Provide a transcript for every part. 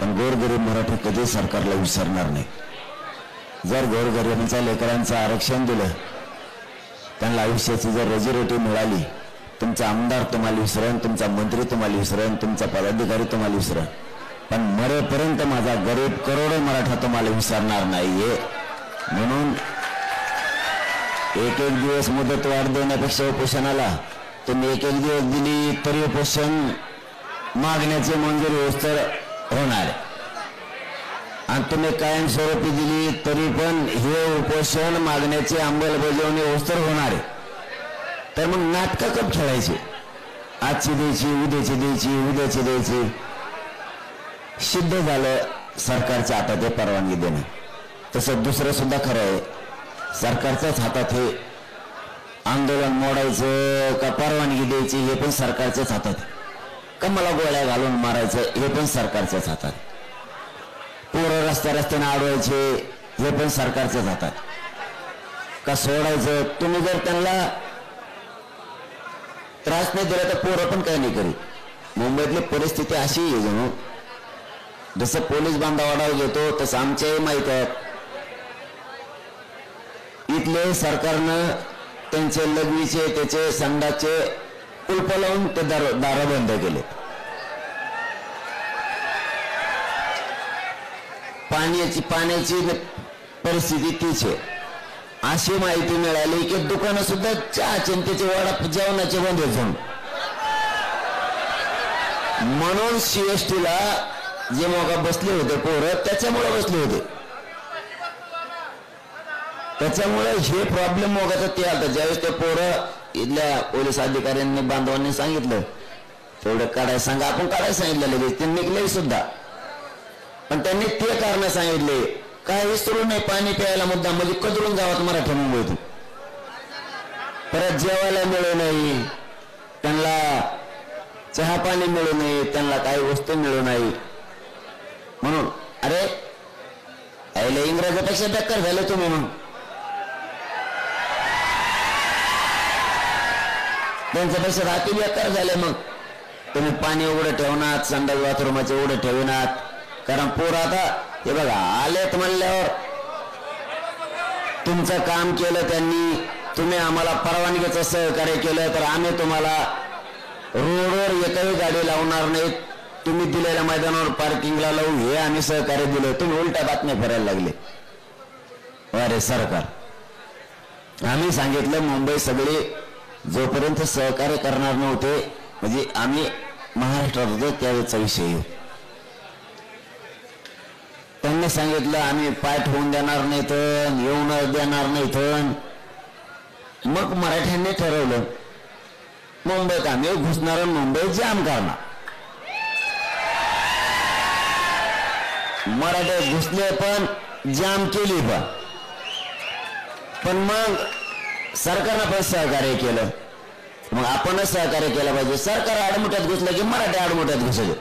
पण गोरगरीब मराठी कधी सरकारला विसरणार नाही. जर गोरगरिबांच्या लेकरांचं आरक्षण दिलं, त्यांना आयुष्याची जर रोजीरोटी मिळाली, तुमचा आमदार तुम्हाला विसरण, तुमचा मंत्री तुम्हाला विसरण, तुमचा पदाधिकारी तुम्हाला विसरण, पण मरेपर्यंत माझा गरीब करोडो मराठा तुम्हाला विसरणार नाहीये. म्हणून एक एक दिवस मुदत वाढ देण्यापेक्षा उपोषणाला तुम्ही एक एक दिवस दिली तरी उपोषण मागण्याची मंजुरी होस्तर होणार, आणि तुम्ही कायमस्वरूपी दिली तरी पण हे उपोषण मागण्याची अंमलबजावणी होस्तर होणार आहे. तर मग नाटकं कप खेळायची, आजची द्यायची, उद्याची द्यायची, उद्याची द्यायची. सिद्ध झालं सरकारच्या हातात हे परवानगी देणं. तसं दुसरं सुद्धा खरं आहे, सरकारच्याच हातात हे आंदोलन मोडायचं का परवानगी द्यायची हे पण सरकारच्याच हातात, का मला गोळ्या घालून मारायचं हे पण सरकारच्याच हातात, पोरं रस्त्याने अडवायचे हे पण सरकारच्याच हातात, का सोडायचं. तुम्ही जर त्यांना त्रास नाही दिला तर पोरं पण काही नाही करीत. मुंबईतली परिस्थिती अशी आहे, जणू जसं पोलीस बांधावाडाव घेतो तसं आमच्याही माहित आहे. इथले सरकारनं त्यांचे लघवीचे त्याचे संडाचे कुलप लावून ते दार बंद केले. पाण्याची परिस्थिती तीच आहे. अशी माहिती मिळाली की दुकानं सुद्धा चहाचे त्याचे वडा जेवणाचे बंद होऊन, म्हणून CST ला जे मोगा बसले होते पोरं त्याच्यामुळे बसले होते. त्याच्यामुळे हे प्रॉब्लेम मोगाचं ते आलं. ज्यावेळेस ते पोरं इथल्या पोलीस अधिकाऱ्यांनी बांधवांनी सांगितलं तेवढं काढायला सांगा, आपण काढायला सांगितलं लगेच ते निघले सुद्धा. पण त्यांनी ते कारण सांगितले काय विसरू नाही, पाणी प्यायला मुद्दा म्हणजे कदरून गावात मराठी मुंबईतून परत जेवायला मिळू नाही, त्यांना चहा पाणी मिळू नये, त्यांना काही वस्तू मिळू नाही. म्हणून अरे आईला इंग्रजापेक्षा टक्कर झाले तुम्ही. मग त्यांच्यापेक्षा रात्री बेकार झाले. मग तुम्ही पाणी उघडं ठेवणार, संडास बाथरूमाचे उघडं ठेवणार, कारण पोर आता हे बघा आलेत म्हणल्यावर तुमचं काम केलं त्यांनी, तुम्ही आम्हाला परवानगीचं सहकार्य केलं तर आम्ही तुम्हाला रोडवर एकही गाडी लावणार नाहीत, तुम्ही दिलेल्या मैदानावर पार्किंगला लावू हे आम्ही सहकार्य दिलं. तुम्ही उलट्या बातम्या फिरायला लागले. अरे सरकार, आम्ही सांगितलं मुंबई सगळे जोपर्यंत सहकार्य करणार नव्हते, म्हणजे आम्ही महाराष्ट्रात होतो त्यावेळेचा विषय, त्यांनी सांगितलं आम्ही पाय ठेवून देणार नाही तर येऊन देणार नाही तर. मग मराठ्यांनी ठरवलं मुंबईत आम्ही घुसणार, मुंबई जाम करणार. मराठे घुसले पण जाम केली पण मग सरकारनं पण सहकार्य केलं. मग आपणच सहकार्य केलं पाहिजे. सरकार आडमुठ्यात घुसलं की मराठी आडमुठ्यात घुसले.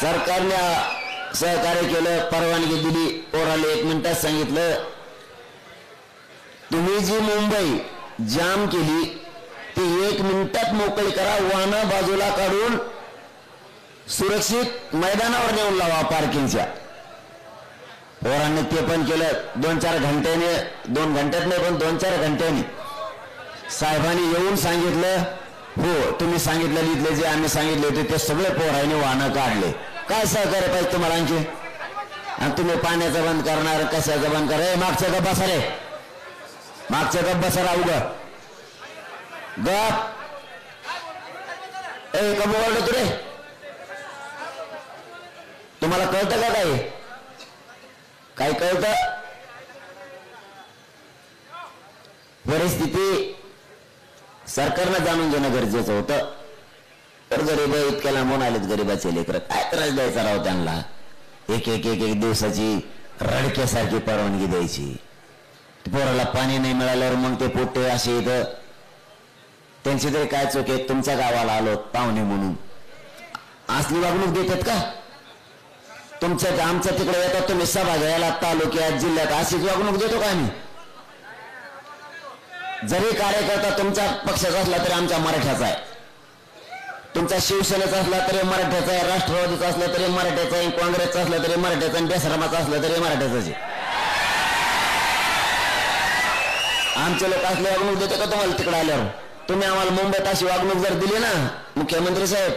सरकारने सहकार्य केलं, परवानगी दिली, पोराला 1 मिनिटात सांगितलं तुम्ही जी मुंबई जाम केली ती 1 मिनिटात मोकळी करा, वाहनं बाजूला काढून सुरक्षित मैदानावर नेऊन लावा पार्किंगच्या. पोरांनी ते पण केलं. 2-4 घंट्याने, 2 घंट्यात नाही पण 2-4 घंट्याने साहेबांनी येऊन सांगितलं हो तुम्ही सांगितलं इथले जे आम्ही सांगितले होते ते सगळे पोरांनी वाहनं काढले. काय सहकार्य पाहिजे तुम्हाला आणखी? आणि तुम्ही पाण्याचं बंद करणार, कशाचं बंद करा? मागच्या गप बसा रे, मागच्या गप बसा राहू ग गप. कमी वाढलं तू रे, तुम्हाला कळतं का काही? काय कळतं? परिस्थिती सरकारनं जाणून घेणं गरजेचं होतं. तर गरीब इतक्या लांबून आलेत, गरीबाचे लेकर काय त्रास द्यायचा राव त्यांना? एक दिवसाची रडक्यासारखी परवानगी द्यायची. पोराला पाणी नाही मिळाल्यावर मग ते पोटे असे इथं त्यांची तरी काय चूक आहे? तुमच्या गावाला आलो पाहुणे म्हणून असली वागणूक देतात का? तुमच्या आमच्या तिकडे येतात तुम्ही सभा घ्यायला तालुक्यात जिल्ह्यात, अशीच वागणूक देतो का आम्ही? जरी कार्यकर्ता तुमच्या पक्षाचा असला तरी आमच्या मराठ्याचा आहे. तुमचा शिवसेनेचा असला तरी मराठ्याचा आहे, राष्ट्रवादीचा असला तरी मराठ्याचा आहे, काँग्रेसचा असला तरी मराठ्याचा आणि बेसरामाचा असला तरी मराठ्याचाच आहे. आमचे लोक असले वागणूक देते का तुम्हाला तिकडे आल्यावर? तुम्ही आम्हाला मुंबईत अशी वागणूक जर दिली ना मुख्यमंत्री साहेब,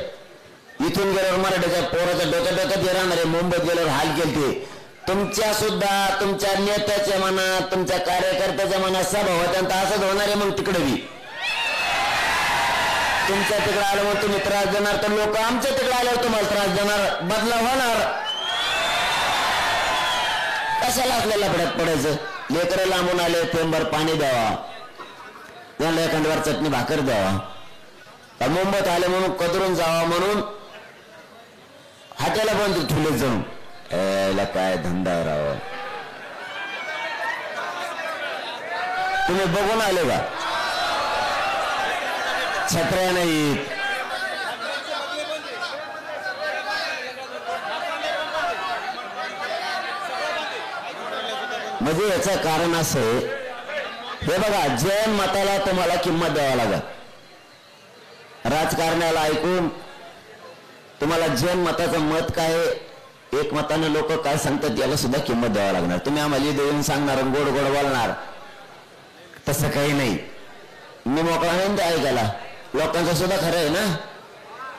इथून गेल्यावर मराठ्याच्या पोराच्या डोक्यात राहणारे मुंबईत गेल्यावर हाल केलते. तुमच्या सुद्धा तुमच्या नेत्याच्या मनात तुमच्या कार्यकर्त्याच्या मनात सभा होत्या असंच होणार आहे. मग तिकडे बी तुमच्या तिकडे आलं मग तुम्ही त्रास देणार तर लोक आमच्या तिकडे आल्यावर तुम्हाला त्रास देणार, बदला होणार. कशाला आपल्याला पडत पडायचं? लेकरं लांबून आले तेंबर पाणी द्यावा, त्यांना एखाद्यावर चटणी भाकर द्यावा. मुंबईत आले म्हणून कदरून जावा म्हणून हाताला पण ठुले जाऊन याला काय धंदा राव. तुम्ही बघून आले का? छत्र्या नाहीत, म्हणजे याचं कारण असं आहे, हे बघा, जैन मताला तुम्हाला किंमत द्यावा लागेल. राजकारण्याला ऐकून तुम्हाला जैन मताचं मत काय, एक मताने लोक काय सांगतात याला सुद्धा किंमत द्यावा लागणार. तुम्ही आम्हाला देऊन सांगणार, गोड गोड बोलणार, तसं काही नाही. मी मोकळा नाही ते ऐकायला. लोकांचं सुद्धा खरं आहे ना,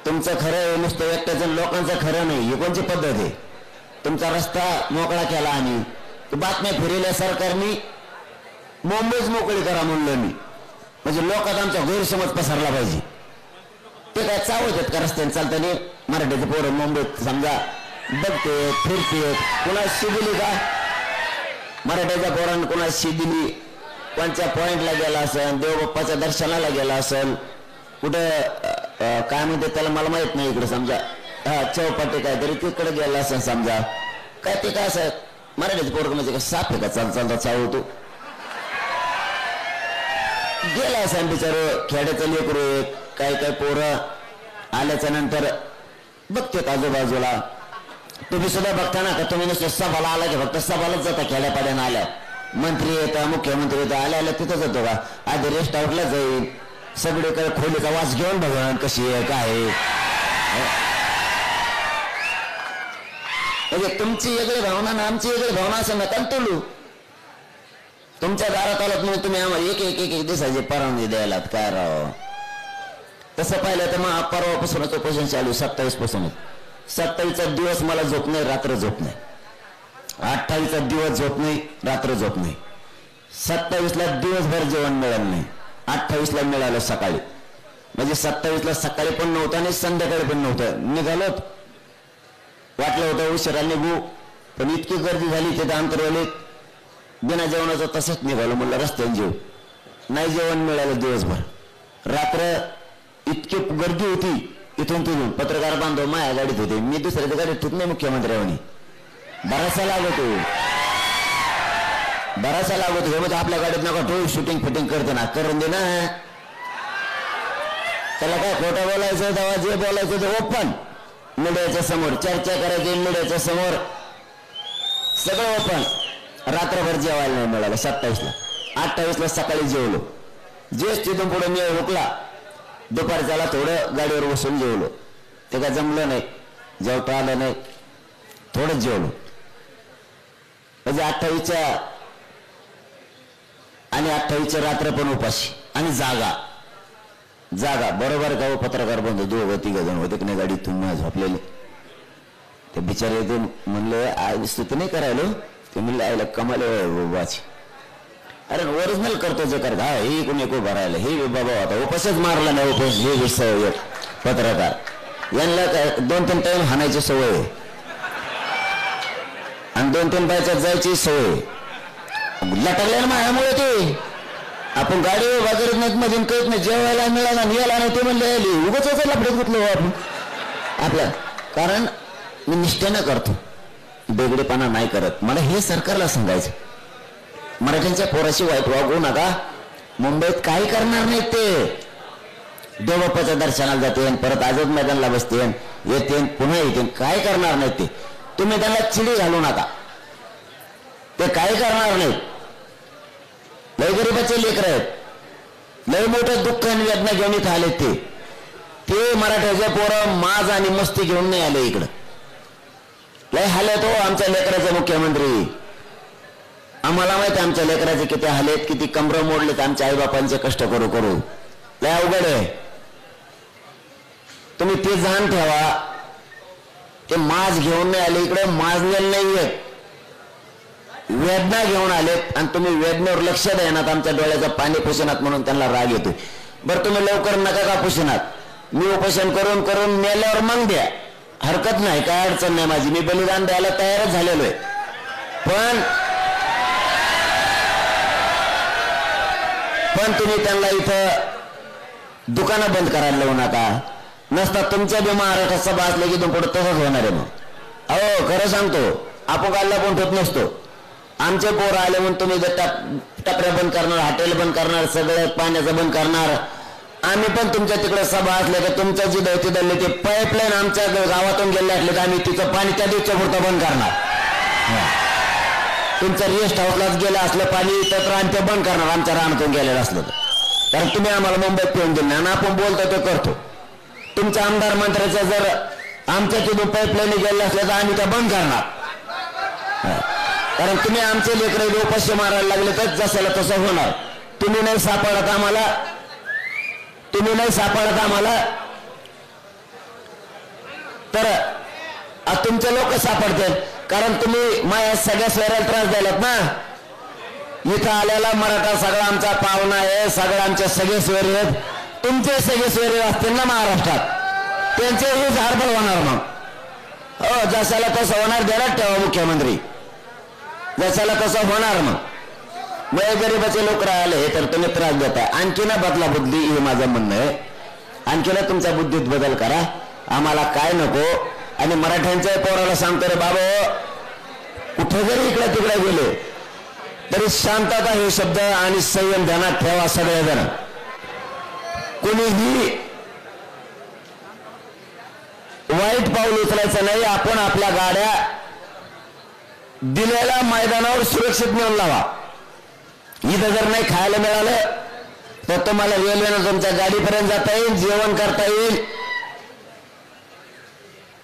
तुमचं खरं आहे नुसतं एकट्याचं, लोकांचं खरं नाही. ही कोणची पद्धत आहे? तुमचा रस्ता मोकळा केला आणि बातम्या फिरवल्या सरकारने, मुंबईच मोकळी करा म्हणलं मी, म्हणजे लोकात आमचा गैरसमज पसरला पाहिजे. ते काय चावत का रस्त्याने चालताना? मराठीचे पोरं मुंबईत समजा बघते फिरते, कुणा दिली का मराठ्याच्या पोरांना? कुणा दिली? कोणत्या पॉइंटला गेला असेल, देवबाप्पाच्या दर्शनाला गेला असेल, कुठं काय म्हणते त्याला मला माहित नाही, इकडे समजा चौपाटी काहीतरी तिकडे गेला असेल समजा. काय ते काय असं मराठीचे पोरं म्हणजे साफ आहे का? चालता चावतो गेला असं बिचार खेड्याचं लेकरू. काही काही पोरं आल्याच्या नंतर बघतेत आजूबाजूला. तुम्ही सुद्धा बघता ना का? तुम्ही नुसतं सभाला आला की फक्त सभालाच जाता खेड्यापाड्यानं आल्या. मंत्री येतात, मुख्यमंत्री येतात, आल्या तिथंच येतो का? आधी रेस्ट आउटला जाईल, सगळीकडे खोलीचा वास घेऊन बघा कशी आहे काय आहे. म्हणजे तुमची वेगळी भावना ना आमची वेगळी भावना असं नका तोलू. तुमच्या दारात आलात म्हणून तुम्ही आम्हाला एक एक एक दिवसाची परवानगी द्यायला काय राव? तसं पाहिलं तर मग परवापासूनच उपोषण चालू, 27 पासून. 27चा दिवस मला झोप नाही, रात्र झोप नाही. 28चा दिवस झोप नाही, रात्र झोप नाही. 27ला दिवसभर जेवण मिळालं नाही, 28ला मिळालं सकाळी. म्हणजे 27ला सकाळी पण नव्हतं आणि संध्याकाळी पण नव्हतं. निघालोत, वाटलं होतं उशिरा निघू, पण इतकी गर्दी झाली तिथे अंतरवलीत, बिना जेवणाचं तसंच निघालो. म्हणलं रस्त्याने जेव, नाही जेवण मिळालं दिवसभर. रात्र इतकी गर्दी होती, इथून तिथून पत्रकार बांधव माया गाडीत होते, मी दुसऱ्या गाडीत होत नाही. मुख्यमंत्र्यांनी बराचसा लागतो, बराचसा लागतो. हे म्हणजे आपल्या गाडीत नका तो शूटिंग फिटिंग करते ना, करून दे ना. त्याला काय खोटं बोलायचं तेव्हा जे बोलायचं ते ओपन मीडियाच्या समोर चर्चा करायची, मीडियाच्या समोर सगळं ओपन. रात्रभर जेवायला नाही मिळालं 27ला. 28ला सकाळी जेवलो. जेच तिथून पुढे मी हुकला, दुपारच्याला थोडं गाडीवर बसून जेवलो. ते काय जमलं नाही, जेवता आलं नाही, थोडंच जेवलो. म्हणजे 28च्या आणि 28च्या रात्र पण उपाशी आणि जागा जागा. बरोबर का? पत्रकार बंधू दोघं तिघ जण होते की नाही गाडीतून झोपलेले. ते बिचारे ते म्हणले आई स्तुती नाही करायलो, ते म्हणले आईला कमाल बाबाची. अरे ओरिजिनल करतो जे करत, हा हे कोणी को भरायला हे बाबा होता उपासच मारला नाही. उपास हे विषय पत्रकार यांना 2-3 टाइम हाणायची सवय आहे आणि 2-3 बायच्यात जायची सवय. लटकल्या माझ्यामुळे ते आपण गाडी वगैरे नाहीत मध्ये कळत नाही, जेवायला मिळाला निघाला नाही. ते म्हणले उगाच लफड्यात घेतलं आपण आपल्या, कारण मी निष्ठेनं करतो, बेगडेपणा नाही करत. मला हे सरकारला सांगायचं, मराठ्यांच्या पोराशी वाईट वागू नका. मुंबईत काही करणार नाहीत ते. देवबाप्पाच्या दर्शनाला जाते, परत आझाद मैदानला बसते, येते पुन्हा येते, काय करणार नाहीत ते. तुम्ही त्यांना चिडी घालू नका, ते काय करणार नाहीत. लय गरीबाचे लेकर आहेत, लय मोठं दुःख आणि वेदना घेऊन इथं आलेत ते. ते मराठ्याचे पोरं माज आणि मस्ती घेऊन नाही आले इकडं. लय हालत हो आमच्या लेकराचे मुख्यमंत्री. आम्हाला माहिती आमच्या लेकराचे किती हालेत, किती कमर मोडलेत आमच्या आईबापांचे कष्ट करू करू. लय अवघड आहे. तुम्ही ते जाण ठेवा. ते माज घेऊन नाही आले इकडे, माजलेले नाहीये, वेदना घेऊन आलेत आणि तुम्ही वेदनेवर लक्ष देणार. आमच्या डोळ्याचं पाणी पुसनात म्हणून त्यांना राग येतो. बरं तुम्ही लवकर नका का पुसनात. मी उपोषण करून करून मेल्यावर मग द्या, हरकत नाही, काय अडचण नाही माझी. मी बलिदान द्यायला तयारच झालेलो आहे. पण तुम्ही त्यांना इथं दुकानं बंद करायला लावू नका. नसता तुमच्या बी महाराष्ट्रात सभा असले की पुढे तसंच होणार आहे. मग अहो खरं सांगतो, आपोगाला कोण ठेवत नसतो. आमचे पोर आले म्हणून तुम्ही टपऱ्या बंद करणार, हॉटेल बंद करणार, सगळं पाण्याचं बंद करणार. आम्ही पण तुमच्या तिकडे सभा असल्या तर तुमचं जी दैती दल्ले ते पाईपलाईन आमच्या गावातून गेले असले तर आम्ही तिचं पाणी त्या दिवसच्या पुरतं बंद करणार. तुमचं रेस्ट हाऊसलाच गेलं असलं पाणी तर आम्ही ते बंद करणार, आमच्या रानातून गेलेलं असलं तर. कारण तुम्ही आम्हाला मुंबईत पिऊन दिलं आणि आपण बोलतो ते करतो. तुमच्या आमदार मंत्र्याचं जर आमच्या तिथून पाईपलाईन गेले असल्या तर आम्ही त्या बंद करणार. कारण तुम्ही आमचे लेकरं उपाशी मारायला लागले तर जसं तसं होणार. तुम्ही नाही सापडत आम्हाला, तुम्ही नाही सापडत आम्हाला तर तुमचे लोक सापडतील. कारण तुम्ही माझ्या सगळ्या शहराला त्रास द्यायलात ना. इथं आलेला मराठा सगळा आमचा पाहुणा आहे, सगळं आमचे सगळे सोयरे आहेत. तुमचे सगळे सोयरे असतील ना महाराष्ट्रात, त्यांचेही झाडबड होणार. मग हो जसाला तसं होणार, देणार ठेवा मुख्यमंत्री, जसाला तसं होणार. मग गरीबाचे लोक राहिले तर तुम्ही त्रास देताय. आणखी ना बदला बुद्धी, हे माझं म्हणणं आहे. आणखी ना तुमच्या बुद्धीत बदल करा, आम्हाला काय नको. आणि मराठ्यांच्या पोराला सांगतो रे बाबा, कुठे जरी इकडे तिकडे गेले तरी शांतता हे शब्द आणि संयम ध्यानात ठेवा सगळेजण. कोणीही वाईट पाऊल उचलायचं नाही. आपण आपल्या गाड्या दिलेल्या मैदानावर सुरक्षित नेऊन लावा. इथं जर नाही खायला मिळालं तर तुम्हाला रेल्वेनं तुमच्या गाडीपर्यंत जाता येईल, जेवण करता येईल,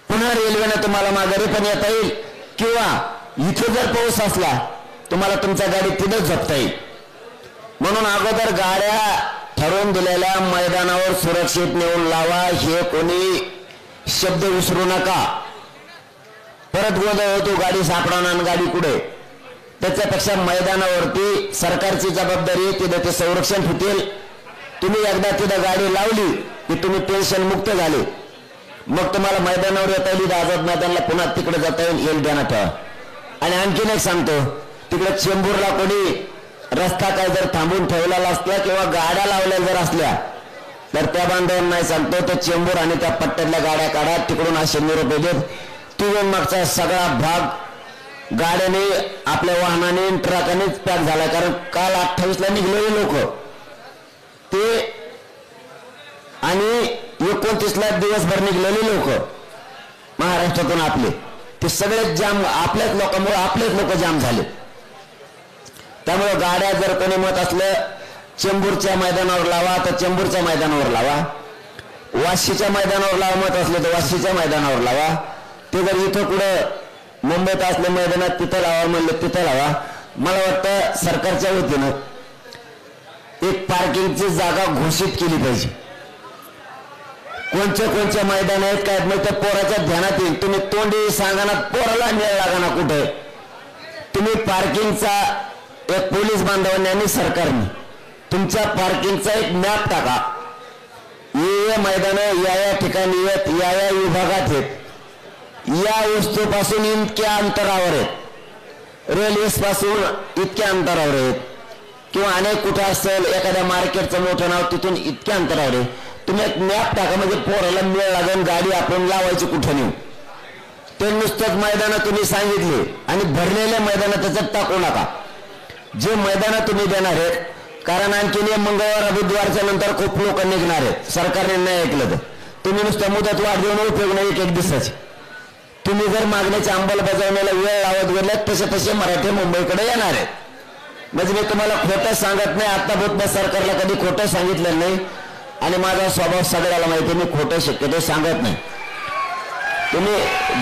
पुन्हा रेल्वेनं तुम्हाला माघारी पण येता येईल. किंवा इथे जर पाऊस असला तुम्हाला तुमच्या गाडीत तिथंच झोपता येईल. म्हणून अगोदर गाड्या ठरवून दिलेल्या मैदानावर सुरक्षित नेऊन लावा. हे कोणी शब्द विसरू नका. परत गोंधळ होतो, गाडी सापडणार आणि गाडी कुठे. त्याच्यापेक्षा मैदानावरती सरकारची जबाबदारी, तिथं ते संरक्षण होतील. तुम्ही एकदा तिथं गाडी लावली की तुम्ही टेन्शन मुक्त झाले. मग तुम्हाला मैदानावर येता येईल, आझाद मैदानाला पुन्हा तिकडे जाता येईल ध्यानात ठेवा. आणि आणखीन एक सांगतो, तिकडे चेंबूरला कोणी रस्ता काय जर थांबून ठेवलेला असला किंवा गाड्या लावल्या जर असल्या तर त्या बांधवांना सांगतो, तर चेंबूर आणि त्या पट्ट्यातल्या गाड्या काढा, तिकडून असे निरोप देत. तिकडून मागचा सगळा भाग गाड्याने, आपल्या वाहनाने, ट्रकानेच पॅक झाला. कारण काल 28ला निघलेले लोक ते आणि 29ला दिवसभर निघलेले लोक महाराष्ट्रातून आपले, ते सगळेच जाम आपल्याच लोकांमुळे आपलेच लोक जाम झाले. त्यामुळे गाड्या जर कोणी मत असलं चेंबूरच्या मैदानावर लावा तर चेंबूरच्या मैदानावर लावा, वाशीच्या मैदानावर लावा, मत असलं तर वाशीच्या मैदानावर लावा. ते जर इथं कुठं मुंबईत असल्या मैदानात तिथं लावा म्हणलं तिथं लावा. मला वाटतं सरकारच्या वतीनं एक पार्किंगची जागा घोषित केली पाहिजे. कोणचे मैदान आहेत काय मग त्या पोराच्या ध्यानात येईल. तुम्ही तोंडी सांगा, पोराला मेळ लागा ना कुठे. तुम्ही पार्किंगचा एक पोलीस बांधवांनी आणि सरकारने तुमच्या पार्किंगचा एक मॅप टाका. ये मैदानं या ठिकाणी आहेत, या विभागात आहेत, या वस्तूपासून इतक्या अंतरावर आहेत, रेल्वेस पासून इतक्या अंतरावर आहेत, किंवा अनेक कुठं असेल एखाद्या मार्केटचं मोठं नाव तिथून इतक्या अंतरावर आहे. तुम्ही एक मॅप टाका, म्हणजे पोराला मेळ लागेल गाडी आपण लावायची कुठं नेऊ. ते नुसतंच मैदानं तुम्ही सांगितले आणि भरलेले मैदानं त्याच्यात टाकू नका. जे मैदानं तुम्ही देणार आहेत, कारण आणखीन मंगळवार बुधवारच्या नंतर खूप लोक निघणार आहेत. सरकारने नाही ऐकलं तर तुम्ही नुसतं मुदत वाढ देऊन उपयोग नाही एक दिवसाची. तुम्ही जर मागण्याच्या अंमलबजावणीला वेळ लावत गेले तसे तसे मराठी मुंबईकडे येणार आहेत. म्हणजे मी तुम्हाला खोटं सांगत नाही, आतापर्यंत सरकारला कधी खोटं सांगितलं नाही. आणि माझा स्वभाव सगळ्याला माहिती, मी खोटं शक्यतो सांगत नाही. तुम्ही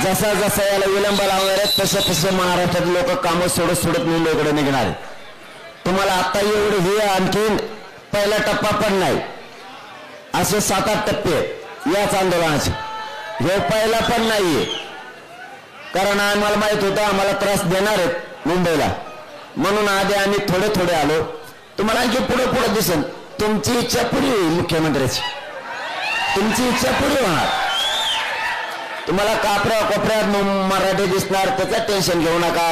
जसा जसा याला विलंब लावणार आहेत तसे तसे महाराष्ट्रात लोक कामं सोडत मुंबईकडे निघणार आहेत. तुम्हाला आता एवढे हे आणखीन पहिला टप्पा पण नाही, असे 7-8 टप्पे याच आंदोलनाचे. हे पहिला पण नाहीये, कारण आम्हाला माहित होतं आम्हाला त्रास देणार आहेत मुंबईला, म्हणून आधी आम्ही थोडे थोडे आलो. तुम्हाला आणखी पुढे पुढे दिसेल. तुमची इच्छा पुरी होईल, मुख्यमंत्र्याची तुमची इच्छा पुरी होणार. तुम्हाला कोपऱ्यात मराठी दिसणार, त्याचं टेन्शन घेऊ नका.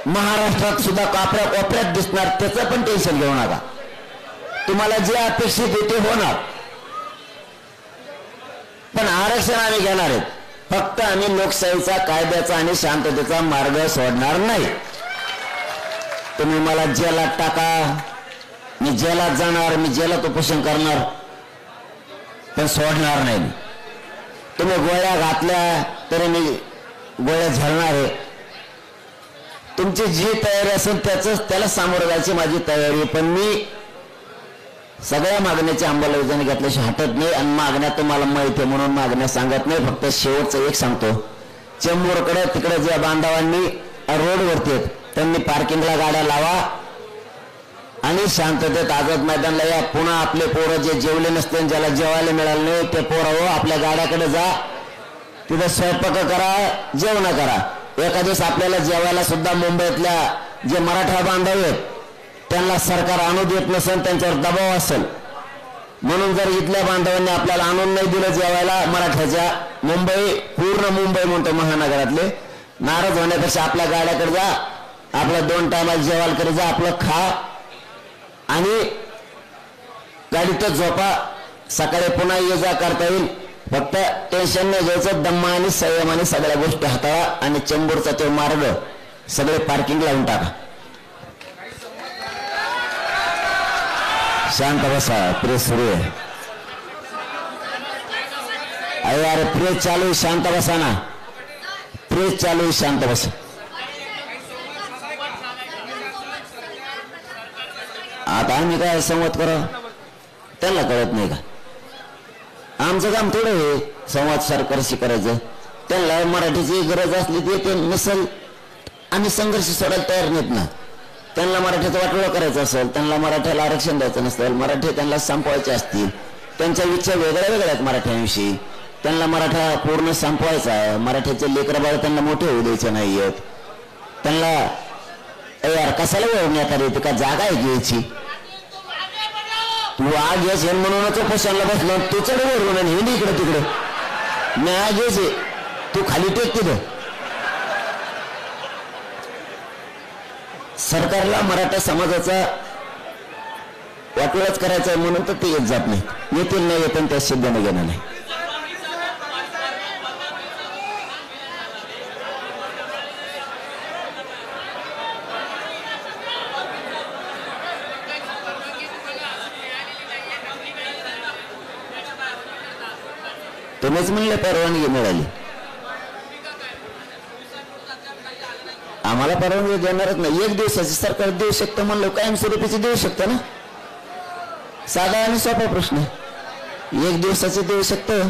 महाराष्ट्रात सुद्धा कोपऱ्यात दिसणार, त्याचं पण टेन्शन घेऊ नका. तुम्हाला जे अपेक्षित आहे ते होणार. पण आरक्षण आम्ही घेणार आहेत. फक्त आम्ही लोकशाहीचा, कायद्याचा आणि शांततेचा मार्ग सोडणार नाही. तुम्ही मला जेलात टाका, मी जेलात जाणार, मी जेलात उपोषण करणार, पण सोडणार नाही. तुम्ही गोळ्या घातल्या तरी मी गोळ्या झेलणार आहे. तुमची जी तयारी असेल त्याला सामोरं जायची माझी तयारी. पण मी सगळ्या मागण्याची अंमलबजावणी घेतल्याशिवाय हटत नाही. आणि मागण्या तुम्हाला माहिती आहे म्हणून मागण्या सांगत नाही. फक्त शेवटचं एक सांगतो, चेंबूरकडे तिकडे ज्या बांधवांनी रोडवरती आहेत त्यांनी पार्किंगला गाड्या लावा आणि शांततेत आझाद मैदानला या. पुन्हा आपले पोरं जे जेवले नसते, ज्याला जेवायला मिळालं नाही ते पोरं आपल्या गाड्याकडे जा, तिथे स्वयंपाक करा, जेवण करा. एका दिवस आपल्याला जेवायला सुद्धा मुंबईतल्या जे मराठा बांधव आहेत त्यांना सरकार आणू देत नसेल, त्यांच्यावर दबाव असेल, म्हणून जर इथल्या बांधवांनी आपल्याला आणून नाही दिलं जेवायला मराठ्याच्या, पूर्ण मुंबई म्हणतो महानगरातले, नाराज होण्यापेक्षा आपल्या गाड्याकडे जा, आपल्या 2 टायमाला जेवायला करे जा, आपलं खा आणि गाडीतच झोपा, सकाळी पुन्हा ये जा करता येईल. फक्त टेन्शन नाही घ्यायचं, दम्मा आणि संयमाने सगळ्या गोष्टी हाताळा आणि चेंबूरचा तो मार्ग सगळे पार्किंग लावून टाका. शांत बसा, प्रेस सुरू आहे. अरे प्रेस चालू आहे, शांत बसा ना, प्रेस चालू आहे, शांत बसा. आता आम्ही काय संवाद करा, त्यांना कळत नाही का? आमचं काम थोडं आहे संवाद सरकारशी करायचं. त्यांना मराठीची गरज असली ते नसेल, आम्ही संघर्ष सोडायला तयार नाहीत ना. त्यांना मराठीचं वाटोळं करायचं असेल, त्यांना मराठ्याला आरक्षण द्यायचं नसेल, मराठी त्यांना संपवायचे असतील, त्यांच्या इच्छा वेगळ्या वेगळ्या आहेत मराठ्यांविषयी, त्यांना मराठा पूर्ण संपवायचा आहे, मराठ्याचे लेकरबाळ त्यांना मोठे होऊ द्यायचे नाही आहेत, त्यांना यार कशाला वळवण्यात आली का जागा आहे घ्यायची. तू आग घ्यायच म्हणूनच उपोषणाला बसलो, तू चढ वरून आणि हिंदी इकडे तिकडे, मी आग घ्यायचे, तू खाली टेक तिथं. सरकारला मराठा समाजाचा वाटोळाच करायचा आहे म्हणून तर ते येत जात नाही, येतील नाही येत त्या सिद्धाने घेणार नाही. तुम्हीच म्हणले परवानगी मिळाली, आम्हाला परवानगी देणारच नाही. 1 दिवसाची सरकार देऊ शकतं म्हणलं, कायमस्वरूपीची देऊ शकतं ना. साधा आणि सोपा प्रश्न. 1 दिवसाची देऊ शकतं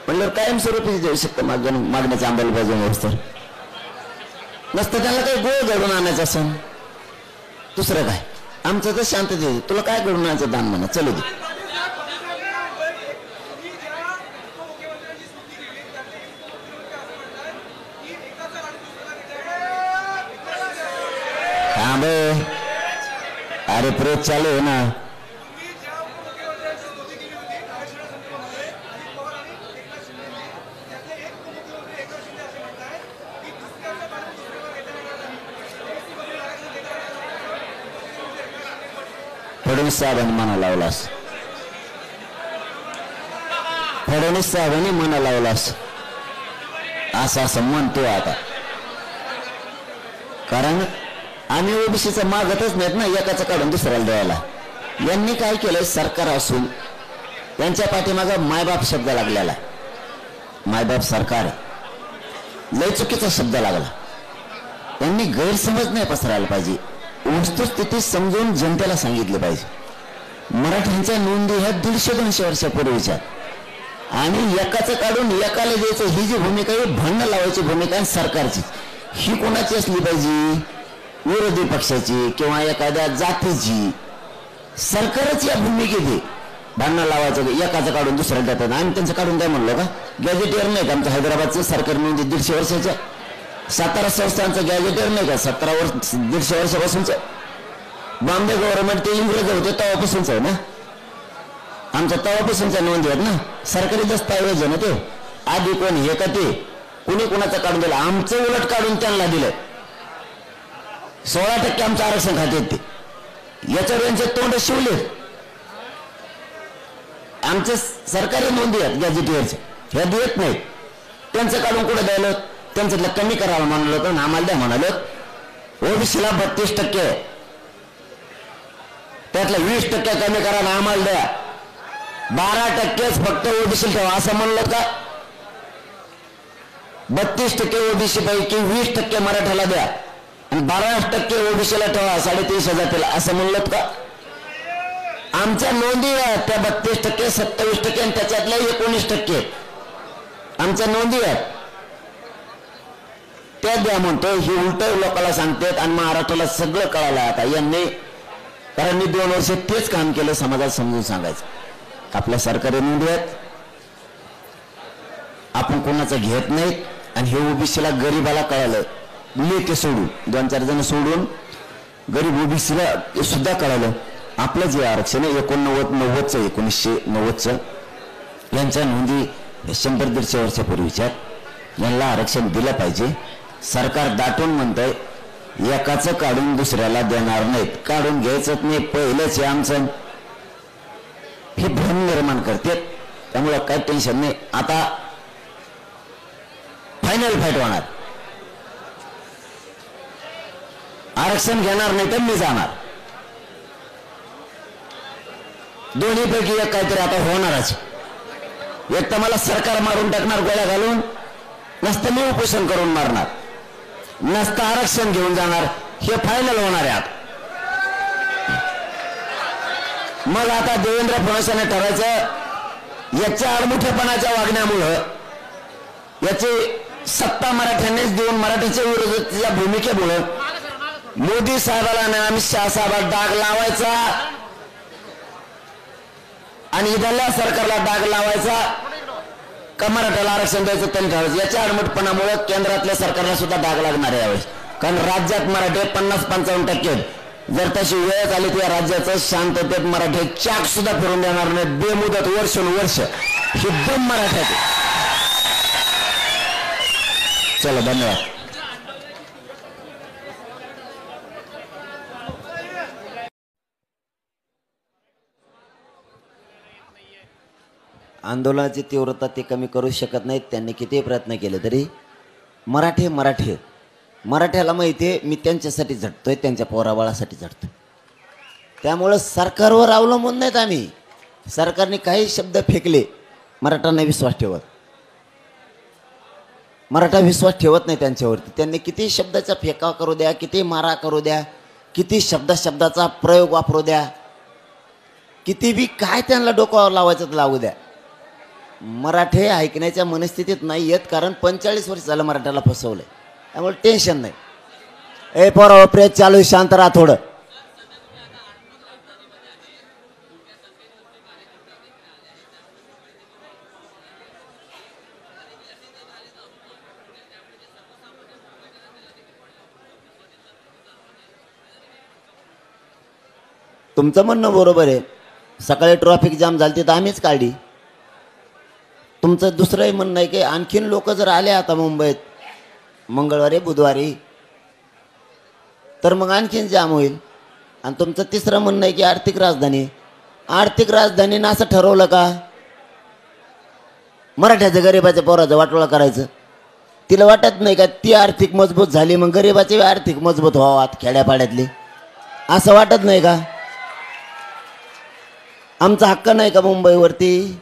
म्हणलं, कायमस्वरूपीची देऊ शकतं. मागण्याच्या अंमलबजावणी तर नसतं, त्यांना काही गोळ घडून आणायचं असं दुसरं काय. आमचं तर शांतते, तुला काय घडून आणायचं दान म्हणा, चलू दे. अरे प्रेस चालू आहे ना. फडणवीस साहेबांनी मना लावलास, फडणवीस साहेबांनी मना लावलास असं म्हणतो आता. कारण आम्ही ओबीसीचं मागतच नाहीत ना, एकाचं काढून दुसऱ्याला द्यायला. यांनी काय केलंय, सरकार असून त्यांच्या पाठीमागा मायबाप शब्द लागलेला. मायबाप सरकार लय चुकीचा शब्द लागला. त्यांनी गैरसमज नाही पसरायला पाहिजे, वस्तुस्थिती समजून जनतेला सांगितलं पाहिजे. मराठ्यांच्या नोंदी ह्या 150-200 वर्षापूर्वीच्या आणि एकाचं काढून एकाला द्यायचं ही जी भूमिका आहे भांडण लावायची भूमिका आहे सरकारची. ही कोणाची असली पाहिजे? विरोधी पक्षाची किंवा एखाद्या जातीची. सरकारच या भूमिकेत आहे भांडण लावायचं एकाचं काढून दुसऱ्याला देतात. आणि त्यांचं काढून काय म्हणलं का? गॅजेटियर नाही का आमच्या हैदराबादचं सरकार नोंदी 150 वर्षाच्या? सातारा संस्थांचं गॅजेटियर नाही का 150 वर्षापासूनचं? बॉम्बे गव्हर्नमेंट ते इंग्रज होते तेव्हापासूनच आहे ना. आमच्या तेव्हापासूनच्या नोंदी आहेत ना. सरकारी दस्तावेज आहे ना ते. आधी कोण हे का ते कुणी कुणाचं काढून दिलं? आमचं उलट काढून त्यांना दिलं. 16% आमचं आरक्षण खात्यात ते. याच्यावर यांचे तोंड शिवले. आमचे सरकारी नोंदी आहेत गॅजेटियरचे ह्या देत नाहीत. त्यांचं काढून कुठं द्यायला? त्यांच्यातलं कमी करावं म्हणाल होतं आम्हाला द्या म्हणाल. ओबीसीला 32% आहे त्यातलं 20% कमी करा ना आम्हाला द्या. 12%च फक्त ओबीसी ठेवा असं म्हणलं का? 32% ओबीसी पैकी 20% मराठ्याला द्या आणि 12% ओबीसीला ठेवा 33,000 त्याला असं म्हणलं का? आमच्या नोंदी आहेत त्या 32%, 27% आणि त्याच्यातल्या 19% आमच्या नोंदी आहेत त्या द्या म्हणतो. ही उलट लोकांना सांगतात आणि महाराष्ट्राला सगळं कळालं आता यांनी. कारण मी 2 वर्ष तेच काम केलं समाजात समजून सांगायचं. आपल्या सरकारी नोंदी आहेत आपण कोणाचं घेत नाहीत. आणि हे ओबीसीला गरीबाला कळालं लेके सोडून 2-4 जण सोडून गरीब ओबीसीला सुद्धा कळालं आपलं जे आरक्षण आहे 1990चं 1990चं यांच्या नोंदी 100-150 वर्षापूर्वीच्या यांना आरक्षण दिलं पाहिजे. सरकार दाटून म्हणतंय एकाचं काढून दुसऱ्याला देणार नाहीत. काढून घ्यायचंच नाही पहिलंच हे आमचं. हे भ्रम निर्माण करते. त्यामुळं काही टेन्शन नाही. आता फायनल फाईट होणार. आरक्षण घेणार नाही तर मी जाणार. दोन्हीपैकी एक काहीतरी आता होणारच. एक तर मला सरकार मारून टाकणार गोळ्या घालून, नसतं मी उपोषण करून मारणार, नसतं आरक्षण घेऊन जाणार. हे फायनल होणार आहे. मग आता देवेंद्र फडणवीसांनी ठरायचं याच्या आडमुठेपणाच्या वागण्यामुळं याची सत्ता मराठ्यांनीच देऊन मराठीच्या विरोधाच्या भूमिकेमुळं मोदी साहेबाला आणि अमित शहा साहेबाला डाग लावायचा आणि इथल्या सरकारला डाग लावायचा का मराठ्याला आरक्षण द्यायचं त्यांनी ठरवायचं. याच्या आडमुठपणामुळे केंद्रातल्या सरकारला सुद्धा डाग लागणार आहे यावेळेस. कारण राज्यात मराठी 50-55%. जर तशी वेळ आली तर या राज्याचं शांततेत मराठी चाक सुद्धा फिरून देणार नाही. बेमुदत वर्षानुवर्ष ही दम मराठ्यात. चला धन्यवाद. आंदोलनाची तीव्रता ते कमी करू शकत नाहीत. त्यांनी कितीही प्रयत्न केले तरी मराठ्याला माहिती आहे मी त्यांच्यासाठी झटतोय, त्यांच्या पोराबाळासाठी झटतोय. त्यामुळं सरकारवर अवलंबून नाहीत आम्ही. सरकारने काही शब्द फेकले मराठ्यांना विश्वास ठेवत. मराठा विश्वास ठेवत नाही त्यांच्यावरती. त्यांनी किती शब्दाचा फेका करू द्या, किती मारा करू द्या, किती शब्दाचा प्रयोग वापरू द्या, किती बी काय त्यांना डोक्यावर लावायचं तर लावू द्या. मराठे ऐकण्याच्या मनस्थितीत नाही आहेत. कारण 45 वर्ष झालं मराठ्याला फसवलंय. त्यामुळे टेन्शन नाही. ए पोराव प्रेस चालू, शांत राहा थोडं. तुमचं म्हणणं बरोबर आहे. सकाळी ट्रॅफिक जाम झाली तर आम्हीच काढली. तुमचं दुसरंही म्हणणं आहे की आणखीन लोक जर आले आता मुंबईत मंगळवारी बुधवारी तर मग आणखीन जाम होईल. आणि तुमचं तिसरं म्हणणं आहे की आर्थिक राजधानीनं असं ठरवलं का मराठ्याचं गरिबाच्या पोराचं वाटोळा करायचं. तिला वाटत नाही का ती आर्थिक मजबूत झाली मग गरिबाचे आर्थिक मजबूत व्हावात खेड्यापाड्यातले, असं वाटत नाही का? आमचा हक्क नाही का मुंबईवरती?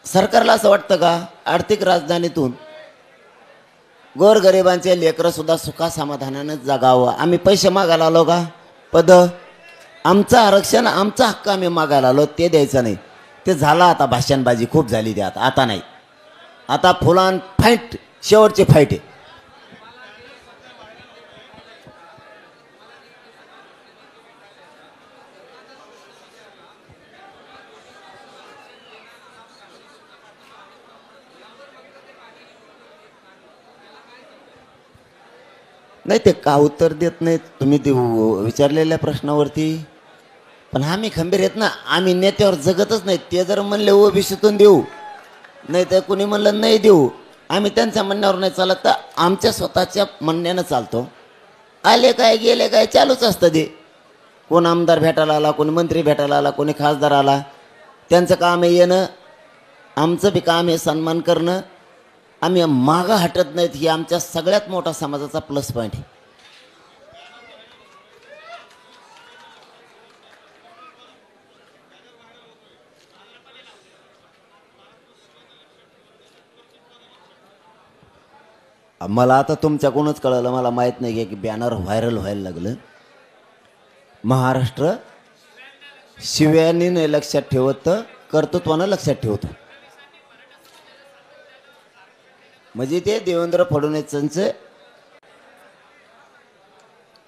सरकारला असं वाटतं का आर्थिक राजधानीतून गोरगरिबांचे लेकरं सुद्धा सुखा समाधानानं जगावं? आम्ही पैसे मागायला आलो का? पद आमचं आरक्षण आमचा हक्क आम्ही मागायला आलो ते द्यायचं नाही. ते झालं आता भाषणबाजी खूप झाली ते आता नाही. आता फुलान फाईट शेवटची फाईट आहे. नाही ते का उत्तर देत नाहीत तुम्ही ते विचारलेल्या प्रश्नावरती. पण आम्ही खंबीर आहेत ना. आम्ही नेत्यावर जगतच नाही. ते जर म्हणले ओबीसीतून देऊ नाही तर कुणी म्हणलं नाही देऊ आम्ही त्यांच्या म्हणण्यावर नाही चालत. तर आमच्या स्वतःच्या म्हणण्यानं चालतो. आले काय गेले काय चालूच असतं ते. कोण आमदार भेटायला आला कोणी मंत्री भेटायला आला कोणी खासदार आला त्यांचं काम आहे येणं. आमचं बी काम आहे सन्मान करणं. आम्ही मागं हटत नाहीत. ही आमच्या सगळ्यात मोठा समाजाचा प्लस पॉईंट आहे. मला आता तुमच्याकडूनच कळलं मला माहीत नाही की बॅनर व्हायरल व्हायला लागलं. महाराष्ट्र शिव्याने नाही लक्षात ठेवत कर्तृत्वानं लक्षात ठेवतो. म्हणजे ते देवेंद्र फडणवीसांचं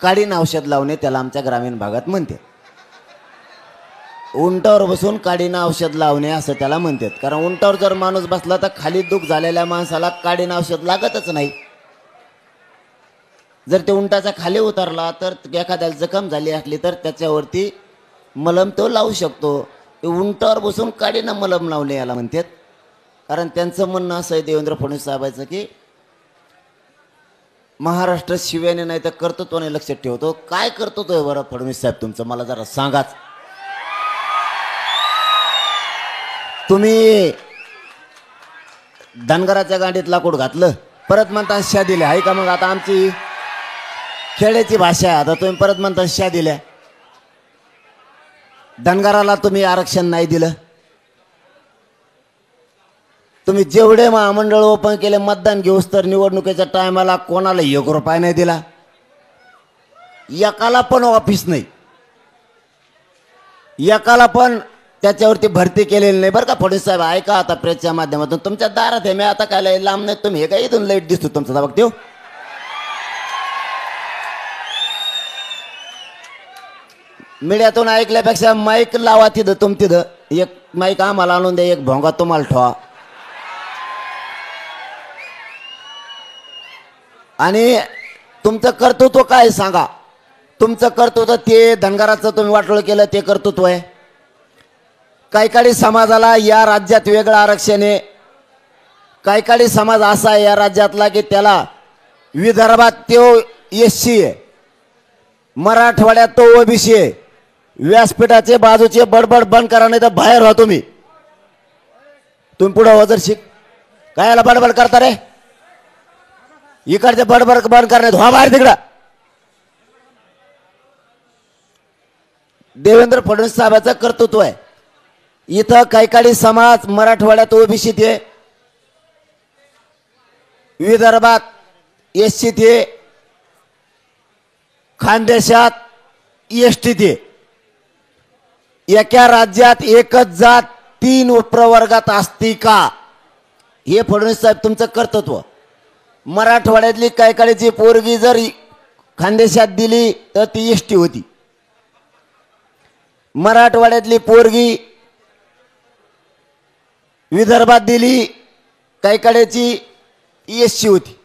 काडीन औषध लावणे त्याला आमच्या ग्रामीण भागात म्हणते. उंटावर बसून काडीनं औषध लावणे असं त्याला म्हणतात. कारण उंटावर जर माणूस बसला तर खाली दुख झालेल्या माणसाला काडीनं औषध लागतच नाही. जर ते उंटाचा खाली उतरला तर एखाद्याला जखम झाली असली तर त्याच्यावरती मलम तो लावू शकतो. उंटावर बसून काडीनं मलम लावणे याला म्हणतात. कारण त्यांचं म्हणणं असं आहे देवेंद्र फडणवीस साहेबांचं की महाराष्ट्र शिव्याने नाही तर कर्तृत्वाने लक्षात ठेवतो. काय कर्तृत्व आहे बरं फडणवीस साहेब तुमचं मला जरा सांगाच. तुम्ही धनगराच्या गाडीत लाकूड घातलं परत म्हणता शा दिल्या आहे का. मग आता आमची खेड्याची भाषा आहे. आता तुम्ही परत म्हणता शा दिल्या. धनगराला तुम्ही आरक्षण नाही दिलं. तुम्ही जेवढे महामंडळ ओपन केले मतदान घेऊस तर निवडणुकीच्या टायमाला कोणाला 1 रुपया नाही दिला. एकाला पण ऑफिस नाही. एकाला पण त्याच्यावरती भरती केलेली नाही बरं का. फडणवीस साहेब ऐका आता प्रेसच्या माध्यमातून तुमच्या दारात आहे. मी आता काय लांब नाही. तुम्ही हे काय इथून लाईट दिसतो तुमचा बघतो. मीडियातून ऐकल्यापेक्षा माईक लावा तिथं. तिथं एक माईक आम्हाला आणून द्या एक भोंगा तुम्हाला ठेवा. आणि तुमचं कर्तृत्व काय सांगा. तुमचं कर्तृत्व ते धनगराचं तुम्ही वाटोळ केलं ते कर्तृत्व आहे. काही समाजाला या राज्यात वेगळं आरक्षण आहे. काही समाज असा आहे या राज्यातला की त्याला विदर्भात तो एससी आहे मराठवाड्यात तो ओबीसी आहे. व्यासपीठाचे बाजूचे बडबड बंद करा नाही तर बाहेर व्हा तुम्ही. तुम्ही पुढे वजर शिक कायला बडबड करता रे. इकडचे बडबड बंद करण्यात व्हा बाहेर तिकडं. देवेंद्र फडणवीस साहेबांचं कर्तृत्व आहे. इथं काही समाज मराठवाड्यात ओबीसी ते विदर्भात एससी ते खानदेशात एसटी ते. एका राज्यात एकच जात 3 प्रवर्गात असती का. हे फडणवीस साहेब तुमचं कर्तृत्व. मराठवाड्यातली कायकाळीची पोरगी जर खानदेशात दिली तर ती एसटी होती. मराठवाड्यातली पोरगी विदर्भात दिली कायकाळ्याची एससी होती.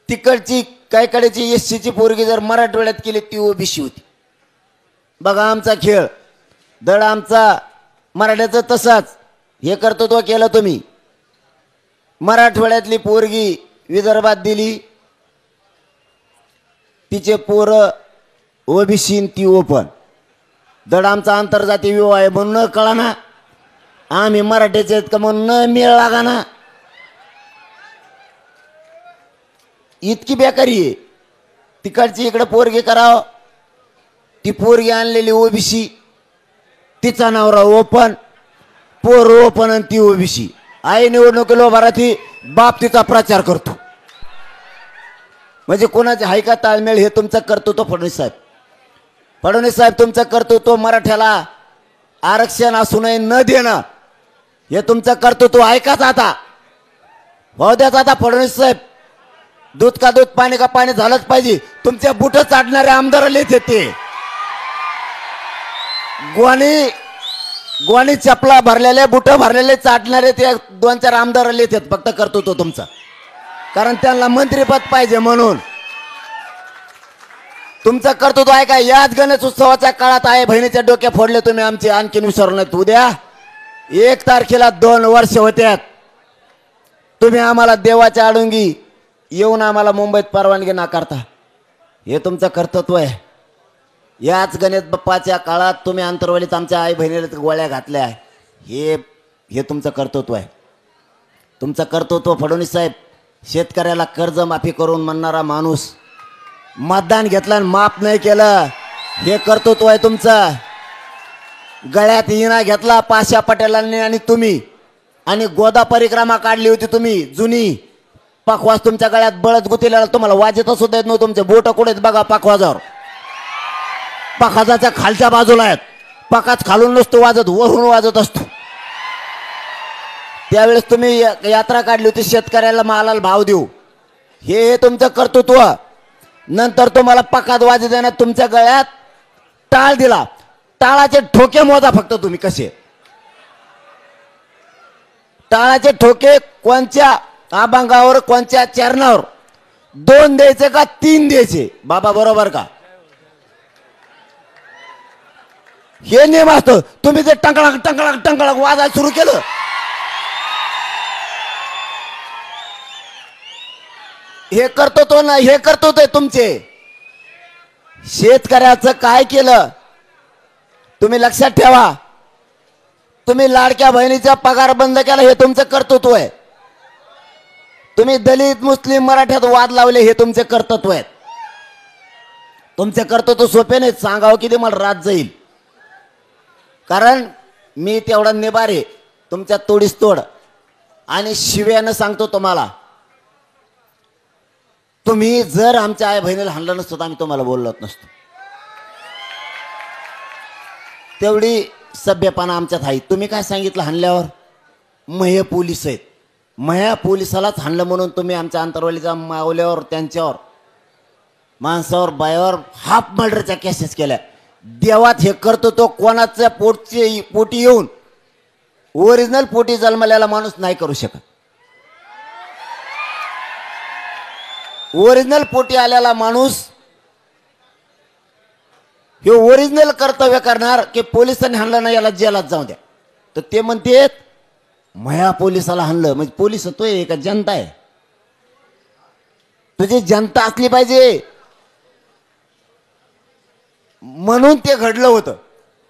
तिकडची कायकाळ्याची एससीची पोरगी जर मराठवाड्यात केली ती ओबीसी होती. बघा आमचा खेळ. धड आमचा मराठ्याचं तसाच हे कर्तृत्व केलं तुम्ही. मराठवाड्यातली पोरगी विदर्भात दिली तिचे पोरं ओबीसी ती ओपन. धड आमचा आंतरजातीय विवाह आहे म्हणून कळा ना. आम्ही मराठीचे आहेत का म्हणून मेळ लागा ना. इतकी बेकारी आहे. तिकडची इकडे पोरगी करावं. ती पोरगी आणलेली ओबीसी तिचा नवरा ओपन पोर ओपन आणि ती ओबीसी. आई निवडणुकीला उभा राहती बाप तिचा प्रचार करतो. म्हणजे कोणाचे हाय का ताळमेळ हे तुमचं कर्तृत्व फडणवीस साहेब. फडणवीस साहेब, तुमचं कर्तृत्व मराठ्याला आरक्षण असूनही न देणं हे तुमचं कर्तृत्व ऐकाच आता. भाऊ द्याच आता फडणवीस साहेब. दूध का दूध, पाणी का पाणी झालंच पाहिजे. तुमचे बुट चाटणारे आमदार लिहित ते गोणी चपला भरलेले, बुट भरलेले चाटणारे ते 2-4 आमदार लिहितात. फक्त कर्तृत्व तुमचं, कारण त्यांना मंत्रीपद पाहिजे म्हणून. तुमचं कर्तृत्व आहे का? याच गणेश उत्सवाच्या काळात आहे बहिणीच्या डोक्या फोडले तुम्ही आमचे, आणखीन विसरू नये. उद्या 1 तारखेला 2 वर्ष होत्यात. तुम्ही आम्हाला देवाच्या आडुंगी येऊन आम्हाला मुंबईत परवानगी नाकारता. हे तुमचं कर्तृत्व आहे. याच गणेश बाप्पाच्या काळात तुम्ही आंतरवलीत आमच्या आई बहिणीला गोळ्या घातल्या. हे तुमचं कर्तृत्व आहे. तुमचं कर्तृत्व फडणवीस साहेब, शेतकऱ्याला कर्जमाफी करून म्हणणारा माणूस, मतदान घेतलं आणि माफ नाही केलं, हे कर्तृत्व आहे तुमचं. गळ्यात इना घेतला पाशा पटेलांनी आणि तुम्ही, आणि गोदा परिक्रमा काढली होती तुम्ही जुनी. पखवाज तुमच्या गळ्यात बळच गुतीला, तुम्हाला वाजत सुद्धा येत नव्हतं. तुमचे बोट कुठेच बघा पखवाजावर. पखाजाच्या खालच्या बाजूला आहेत. पखाज खालून नसतो वाजत, वरून वाजत असतो. त्यावेळेस तुम्ही यात्रा काढली होती, शेतकऱ्याला मालाला भाव देऊ, हे तुमचं कर्तृत्व. नंतर तुम्हाला पखाज वाजत देण्यात तुमच्या गळ्यात टाळ दिला. टाळाचे ठोके मोजा फक्त तुम्ही कसे. टाळाचे ठोके कोणत्या अभंगावर, कोणत्या चरणावर, 2 द्यायचे का 3 द्यायचे? बाबा बरोबर का? हे नियम असतो. तुम्ही जे टंकळक टंकळक टंकळक वाजायला सुरू केलं, हे कर्तृत्व ना, हे कर्तृत्व आहे तुमचे. शेतकऱ्याचं काय केलं तुम्ही लक्षात ठेवा. तुम्ही लाडक्या बहिणीचा पगार बंद केला, हे तुमचं कर्तृत्व आहे. तुम्ही दलित मुस्लिम मराठ्यात वाद लावले, हे तुमचे कर्तृत्व आहेत. तुमचे कर्तृत्व सोपे नाहीत. सांगावं किती मला रात जाईल, कारण मी तेवढा निबार आहे तुमच्या तोडीस तोड. आणि शिव्यानं सांगतो तुम्हाला, तुम्ही जर आमच्या आई बहिणीला हाणलं नसतं तर आम्ही तुम्हाला बोललोच नसतो. तेवढी सभ्यपणा आमच्यात आहे. तुम्ही काय सांगितलं हाणल्यावर? मह्य पोलीस आहेत, मह्या पोलिसालाच हाणलं म्हणून तुम्ही आमच्या अंतरवलीच्या मावल्यावर, त्यांच्यावर, माणसावर, बायावर हाफ मर्डरच्या केसेस केल्या. देवात हे करतो तो कोणाच्या पोटी येऊन ओरिजिनल पोटी जन्मलेला माणूस नाही करू शकत. ओरिजिनल पोटी आलेला माणूस हे ओरिजिनल कर्तव्य करणार की पोलिसांनी हाणलं नाही याला जेलात जाऊ द्या. तर ते म्हणते मया पोलिसाला हाणलं म्हणजे पोलीस होतोय का जनता आहे? तुझी जनता असली पाहिजे म्हणून ते घडलं होतं.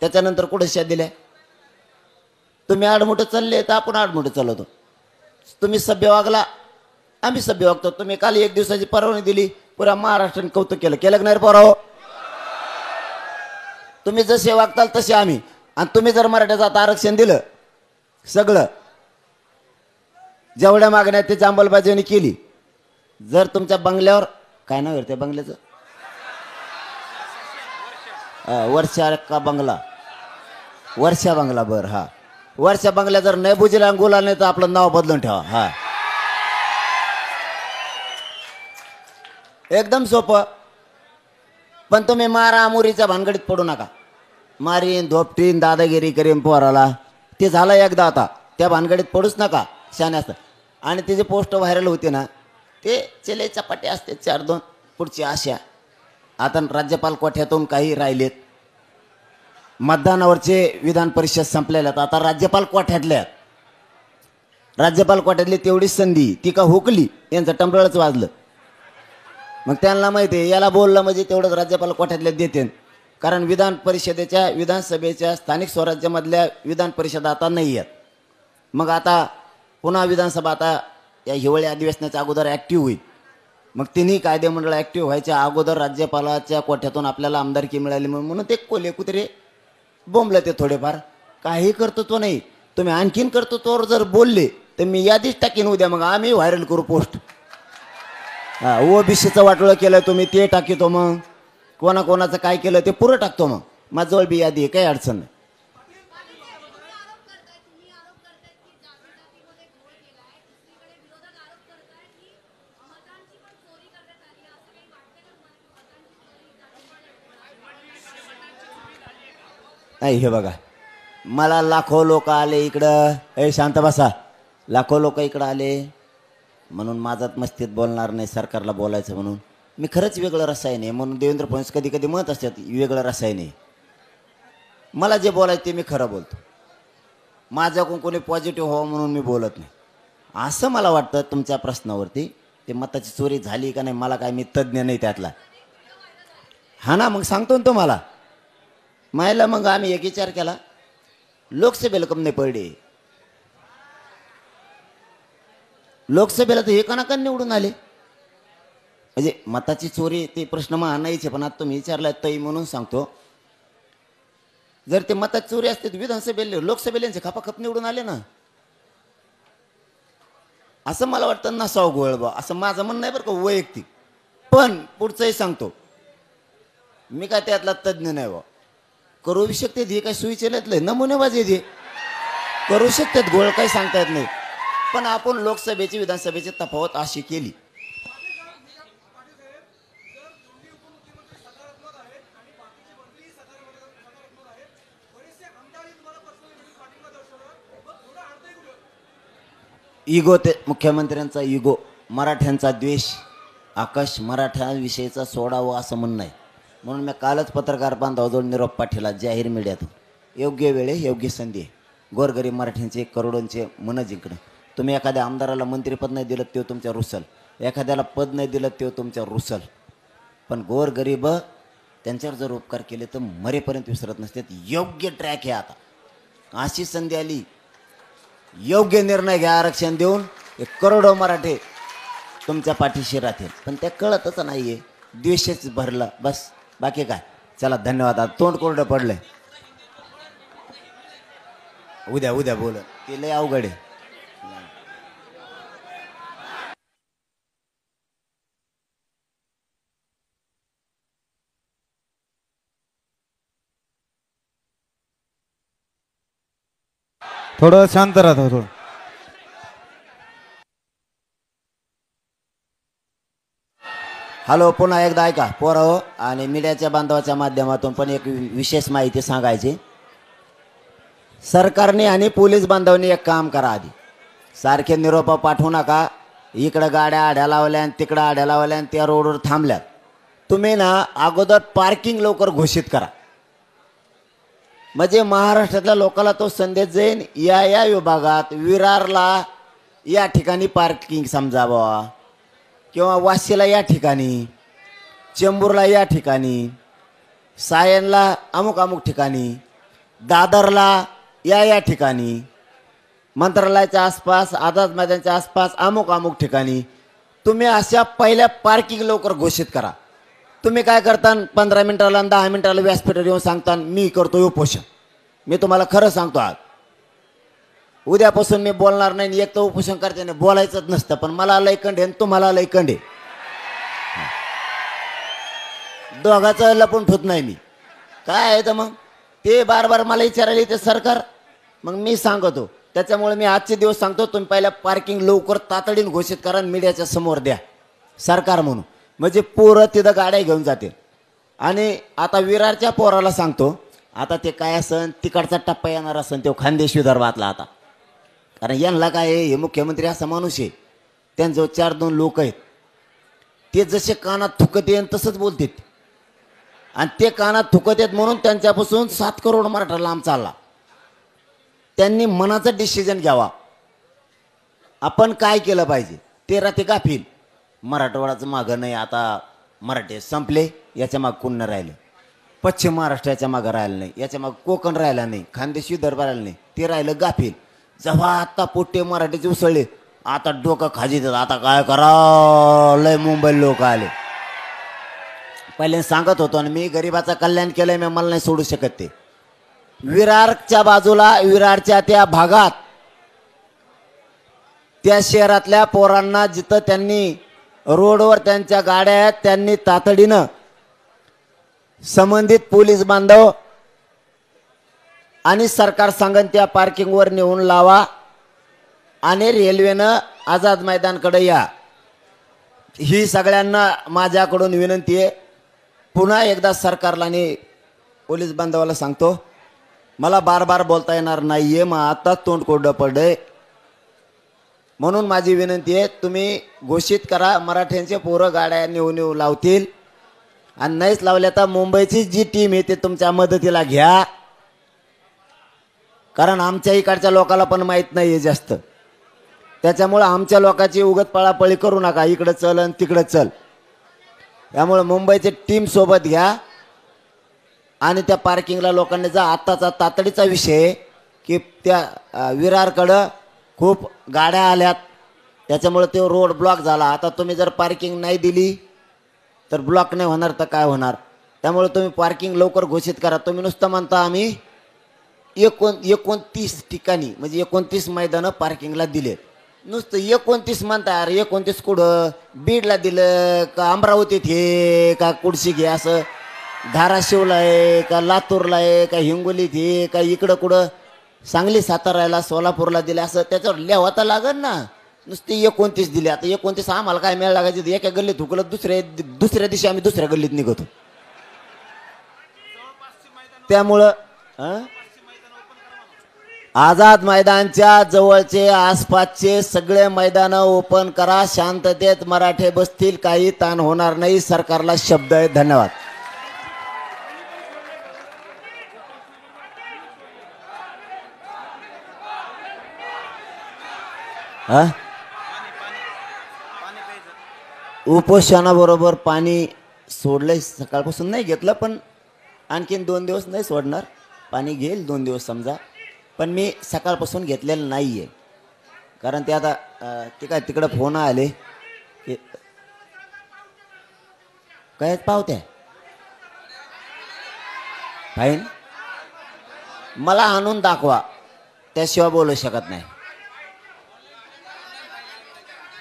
त्याच्यानंतर कुठे शा दिल्या? तुम्ही आडमुठं चालले तर आपण आडमुठं चालवतो. तुम्ही सभ्य वागला, आम्ही सभ्य वागतो. तुम्ही काल 1 दिवसाची परवानगी दिली, पुऱ्या महाराष्ट्राने कौतुक केलं. केलं की नाही पोराव? तुम्ही जसे वागताल तसे आम्ही. आणि तुम्ही जर मराठ्याचं आता आरक्षण दिलं, सगळं जेवढ्या मागण्या त्याची अंमलबजावणी केली, जर तुमच्या बंगल्यावर, काय नाव आहे त्या बंगल्याचं? वर्षा का बंगला? वर्षा बंगला. बर, हा वर्षा बंगल्या जर नाही बुजीला अंगुला नाही तर आपलं नाव बदलून ठेवा. हा एकदम सोपं. पण तुम्ही मारा मुरीच्या भानगडीत पडू नका. मारीन, धोपटीन, दादागिरी करीन पोराला, ते झालं एकदा. आता त्या भानगडीत पडूच नका, शाने असतं. आणि ते जे पोस्ट व्हायरल होते ना, ते चले चपाटे असते 4-2 पुढची आशा. आता राज्यपाल कोठ्यातून काही राहिलेत. मतदानावरचे विधान परिषद संपलेल्यात, आता राज्यपाल कोठ्यातल्या. राज्यपाल कोठ्यातली तेवढीच संधी ती का हुकली, यांचं टंबळच वाजलं. मग त्यांना माहिती आहे याला बोललं म्हणजे तेवढंच राज्यपाल कोठ्यातल्या देते. कारण विधान परिषदेच्या, विधानसभेच्या, स्थानिक स्वराज्यामधल्या विधान परिषद आता नाही आहेत. मग आता पुन्हा विधानसभा आता या हिवाळी अधिवेशनाच्या अगोदर ॲक्टिव्ह होईल. मग तिन्ही कायदेमंडळ ॲक्टिव्ह व्हायच्या अगोदर राज्यपालाच्या कोठ्यातून आपल्याला आमदारकी मिळाली म्हणून ते कोले कुत्रे बोंबले. ते थोडेफार काही कर्तृत्व नाही. तुम्ही आणखीन कर्तृत्वावर जर बोलले तर मी यादीच टाकीन उद्या. मग आम्ही व्हायरल करू पोस्ट. ओबीसीचं वाटोळं केलं तुम्ही, ते टाकीतो. मग कोणाकोणाचं काय केलं ते पुरं टाकतो. मग माझ्याजवळ बी यादी आहे, काही अडचण नाही. नाही हे बघा, मला लाखो लोक आले इकडं, ए शांत बसा, लाखो लोक इकडं आले म्हणून माझाच मस्तीत बोलणार नाही, सरकारला बोलायचं म्हणून. मी खरंच वेगळं रसायन आहे म्हणून देवेंद्र फडणवीस कधी कधी म्हणत असतात वेगळं रसायन आहे. मला जे बोलायचं ते मी खरं बोलतो. माझ्याकडून कोणी पॉझिटिव्ह व्हावं म्हणून मी बोलत नाही. असं मला वाटतं तुमच्या प्रश्नावरती ते मताची चोरी झाली का नाही, मला काय, मी तज्ज्ञ नाही त्यातला. हा ना, मग सांगतो ना तुम्हाला. मायला मग आम्ही एक विचार केला, लोकसभेला कम नाही पडले, लोकसभेला तर एकानाकन निवडून आले. म्हणजे मताची चोरी ते प्रश्न मग आणायचे, पण आता तुम्ही विचारलाय तई म्हणून सांगतो. जर ते मताची चोरी असते तर विधानसभेला लोकसभेला खपाखप निवडून आले ना. असं मला वाटतं नसावं गोळ बा, असं माझं म्हणणं आहे बरं का वैयक्तिक. पण पुढचंही सांगतो, मी काय त्यातला तज्ज्ञ नाही बा. करू शकते हे काय सुविचारले नमुनेबाजी हे करू शकतात, गोळ काही सांगता येत नाही. पण आपण लोकसभेची विधानसभेची तफावत अशी केली. इगो, ते मुख्यमंत्र्यांचा इगो, मराठ्यांचा द्वेष, आकाश मराठ्यांविषयीचा सोडावं असं म्हणणं आहे. म्हणून मी कालच पत्रकार बांधवाजवळ निरोप पाठवला जाहीर मीडियातून. योग्य वेळे योग्य संधी आहे. गोरगरीब मराठ्यांचे करोडोंचे मन जिंकणं. तुम्ही एखाद्या आमदाराला मंत्रिपद नाही दिलं ते तुमच्या रुसल, एखाद्याला पद नाही दिलं ते तुमच्या रुसल. पण गोरगरीब त्यांच्यावर जर उपकार केले तर मरेपर्यंत विसरत नसतात. योग्य ट्रॅक आहे आता, अशी संधी आली, योग्य निर्णय घ्या, आरक्षण देऊन एक करोडो मराठे तुमच्या पाठीशी राहतील. पण त्या कळतच नाहीये, द्वेषच भरला बस, बाकी काय. चला धन्यवाद. आता तोंड कोरडं पडलंय, उद्या बोल, ते लय अवघड आहे. थोडं शांत राहतो थोडं. हॅलो, पुन्हा एकदा ऐका पोराहो, आणि मीडियाच्या बांधवाच्या माध्यमातून पण एक विशेष माहिती सांगायची. सरकारने आणि पोलीस बांधवांनी एक काम करा, आधी सारखे निरोप पाठवू नका. इकडं गाड्या आड्या लावल्या आणि तिकडं आड्या लावल्या आणि त्या रोडवर थांबल्यात. तुम्ही ना अगोदर पार्किंग लवकर घोषित करा, म्हणजे महाराष्ट्रातल्या लोकांना तो संदेश जाईल, या विभागात विरारला या ठिकाणी पार्किंग समजावं, किंवा वाशीला या ठिकाणी, चेंबूरला या ठिकाणी, सायनला अमुक अमुक ठिकाणी, दादरला या ठिकाणी, मंत्रालयाच्या आसपास, आझाद मैदानाच्या आसपास अमुक अमुक ठिकाणी. तुम्ही अशा पहिल्या पार्किंग लवकर घोषित करा. तुम्ही काय करता, 15 मिनिटाला 10 मिनिटाला व्यासपीठावर येऊन सांगता मी करतो उपोषण. मी तुम्हाला खरं सांगतो, आज उद्यापासून मी बोलणार नाही. एक तर उपोषण करते नाही, बोलायचंच नसतं. पण मला लय कंडे आणि तुम्हाला लय कंडे, दोघाचं लपून ठेवत नाही मी. काय आहे तर मग ते बार मला विचारायला येते सरकार, मग मी सांगतो. त्याच्यामुळे मी आजचे दिवस सांगतो, तुम्ही पहिल्या पार्किंग लवकर तातडीने घोषित करा, मीडियाच्या समोर द्या सरकार म्हणून, म्हणजे पोरं तिथं गाड्या घेऊन जातील. आणि आता विरारच्या पोराला सांगतो, आता ते काय असन तिकडचा टप्पा येणार असन तो खानदेश विदर्भातला. आता कारण यांना काय आहे, हे मुख्यमंत्री असा माणूस आहे, त्यांचं 4-2 लोक आहेत, ते जसे कानात थुकत येईल तसंच बोलतात. आणि ते कानात थुकत आहेत म्हणून त्यांच्यापासून 7 करोड मराठा लांब चालला. त्यांनी मनाचं डिसिजन घ्यावा, आपण काय केलं पाहिजे. ते राहते गाफील, मराठवाड्याचं मागं नाही, आता मराठे संपले, याच्या मागं कोण न राहिलं. पश्चिम महाराष्ट्र याच्या मागं राहिलं नाही, याच्या मागं कोकण राहिला नाही, खानदेश विदर्भ राहिलं नाही, ते राहिलं गाफील. जेव्हा आता पोट्टे मराठीचे उसळले, आता डोकं खाजीत, आता काय करा, लय मुंबई लोक आले. पहिले सांगत होतो आणि मी गरिबाचं कल्याण केलंय, मी मला नाही सोडू शकत. ते विरारच्या बाजूला, विरारच्या त्या भागात, त्या शहरातल्या पोरांना जिथं त्यांनी रोडवर त्यांच्या गाड्या आहेत, त्यांनी तातडीनं संबंधित पोलीस बांधव आणि सरकार सांगन त्या पार्किंगवर नेऊन लावा आणि रेल्वेनं आझाद मैदानकडे या, ही सगळ्यांना माझ्याकडून विनंती आहे. पुन्हा एकदा सरकारला आणि पोलीस बांधवाला सांगतो, मला बार बार बोलता येणार नाहीये, मग आता तोंड कोरडं पडलंय. म्हणून माझी विनंती आहे, तुम्ही घोषित करा, मराठ्यांचे पोरं गाड्या नेऊ लावतील. आणि नाहीच लावल्या तर मुंबईची जी टीम आहे ते तुमच्या मदतीला घ्या, कारण आमच्या इकडच्या लोकांना पण माहीत नाही आहे जास्त. त्याच्यामुळं आमच्या लोकांची उगत पळापळी करू नका, इकडं चल आणि तिकडं चल. त्यामुळं मुंबईची टीम सोबत घ्या आणि त्या पार्किंगला लोकांनी जा. आत्ताचा तातडीचा विषय की त्या विरारकडं खूप गाड्या आल्यात, त्याच्यामुळे ते रोड ब्लॉक झाला. आता तुम्ही जर पार्किंग नाही दिली तर ब्लॉक नाही होणार तर काय होणार. त्यामुळे तुम्ही पार्किंग लवकर घोषित करा. तुम्ही नुसतं म्हणता आम्ही 29 ठिकाणी म्हणजे 29 मैदानं पार्किंगला दिले. नुसतं 29 म्हणता, अरे 29 कुठं? बीडला दिलं का, अमरावतीत हे का, कुडशी घे असं, धाराशिवला आहे का, लातूरला आहे का, हिंगोलीत हे का, इकडं कुठं सांगली साताराला सोलापूरला दिले असं त्याच्यावर लिहावं लागेल ना. नुसते 29 दिले. आता 29 आम्हाला काय मिळायला लागायचं? एका गल्लीत हुकलं, दुसऱ्या दिवशी आम्ही दुसऱ्या गल्लीत निघतो. त्यामुळं आझाद मैदानच्या जवळचे आसपासचे सगळे मैदानं ओपन करा. शांततेत मराठे बसतील, काही ताण होणार नाही. सरकारला शब्द आहे. धन्यवाद. उपोषणाबरोबर पाणी सोडलंय, सकाळपासून नाही घेतलं, पण आणखीन 2 दिवस नाही सोडणार. पाणी घेईल 2 दिवस समजा, पण मी सकाळपासून घेतलेलं नाही आहे. कारण ते आता ते काय तिकडं फोन आले की काय पावत्या फाईन मला आणून दाखवा, त्याशिवाय बोलू शकत नाही.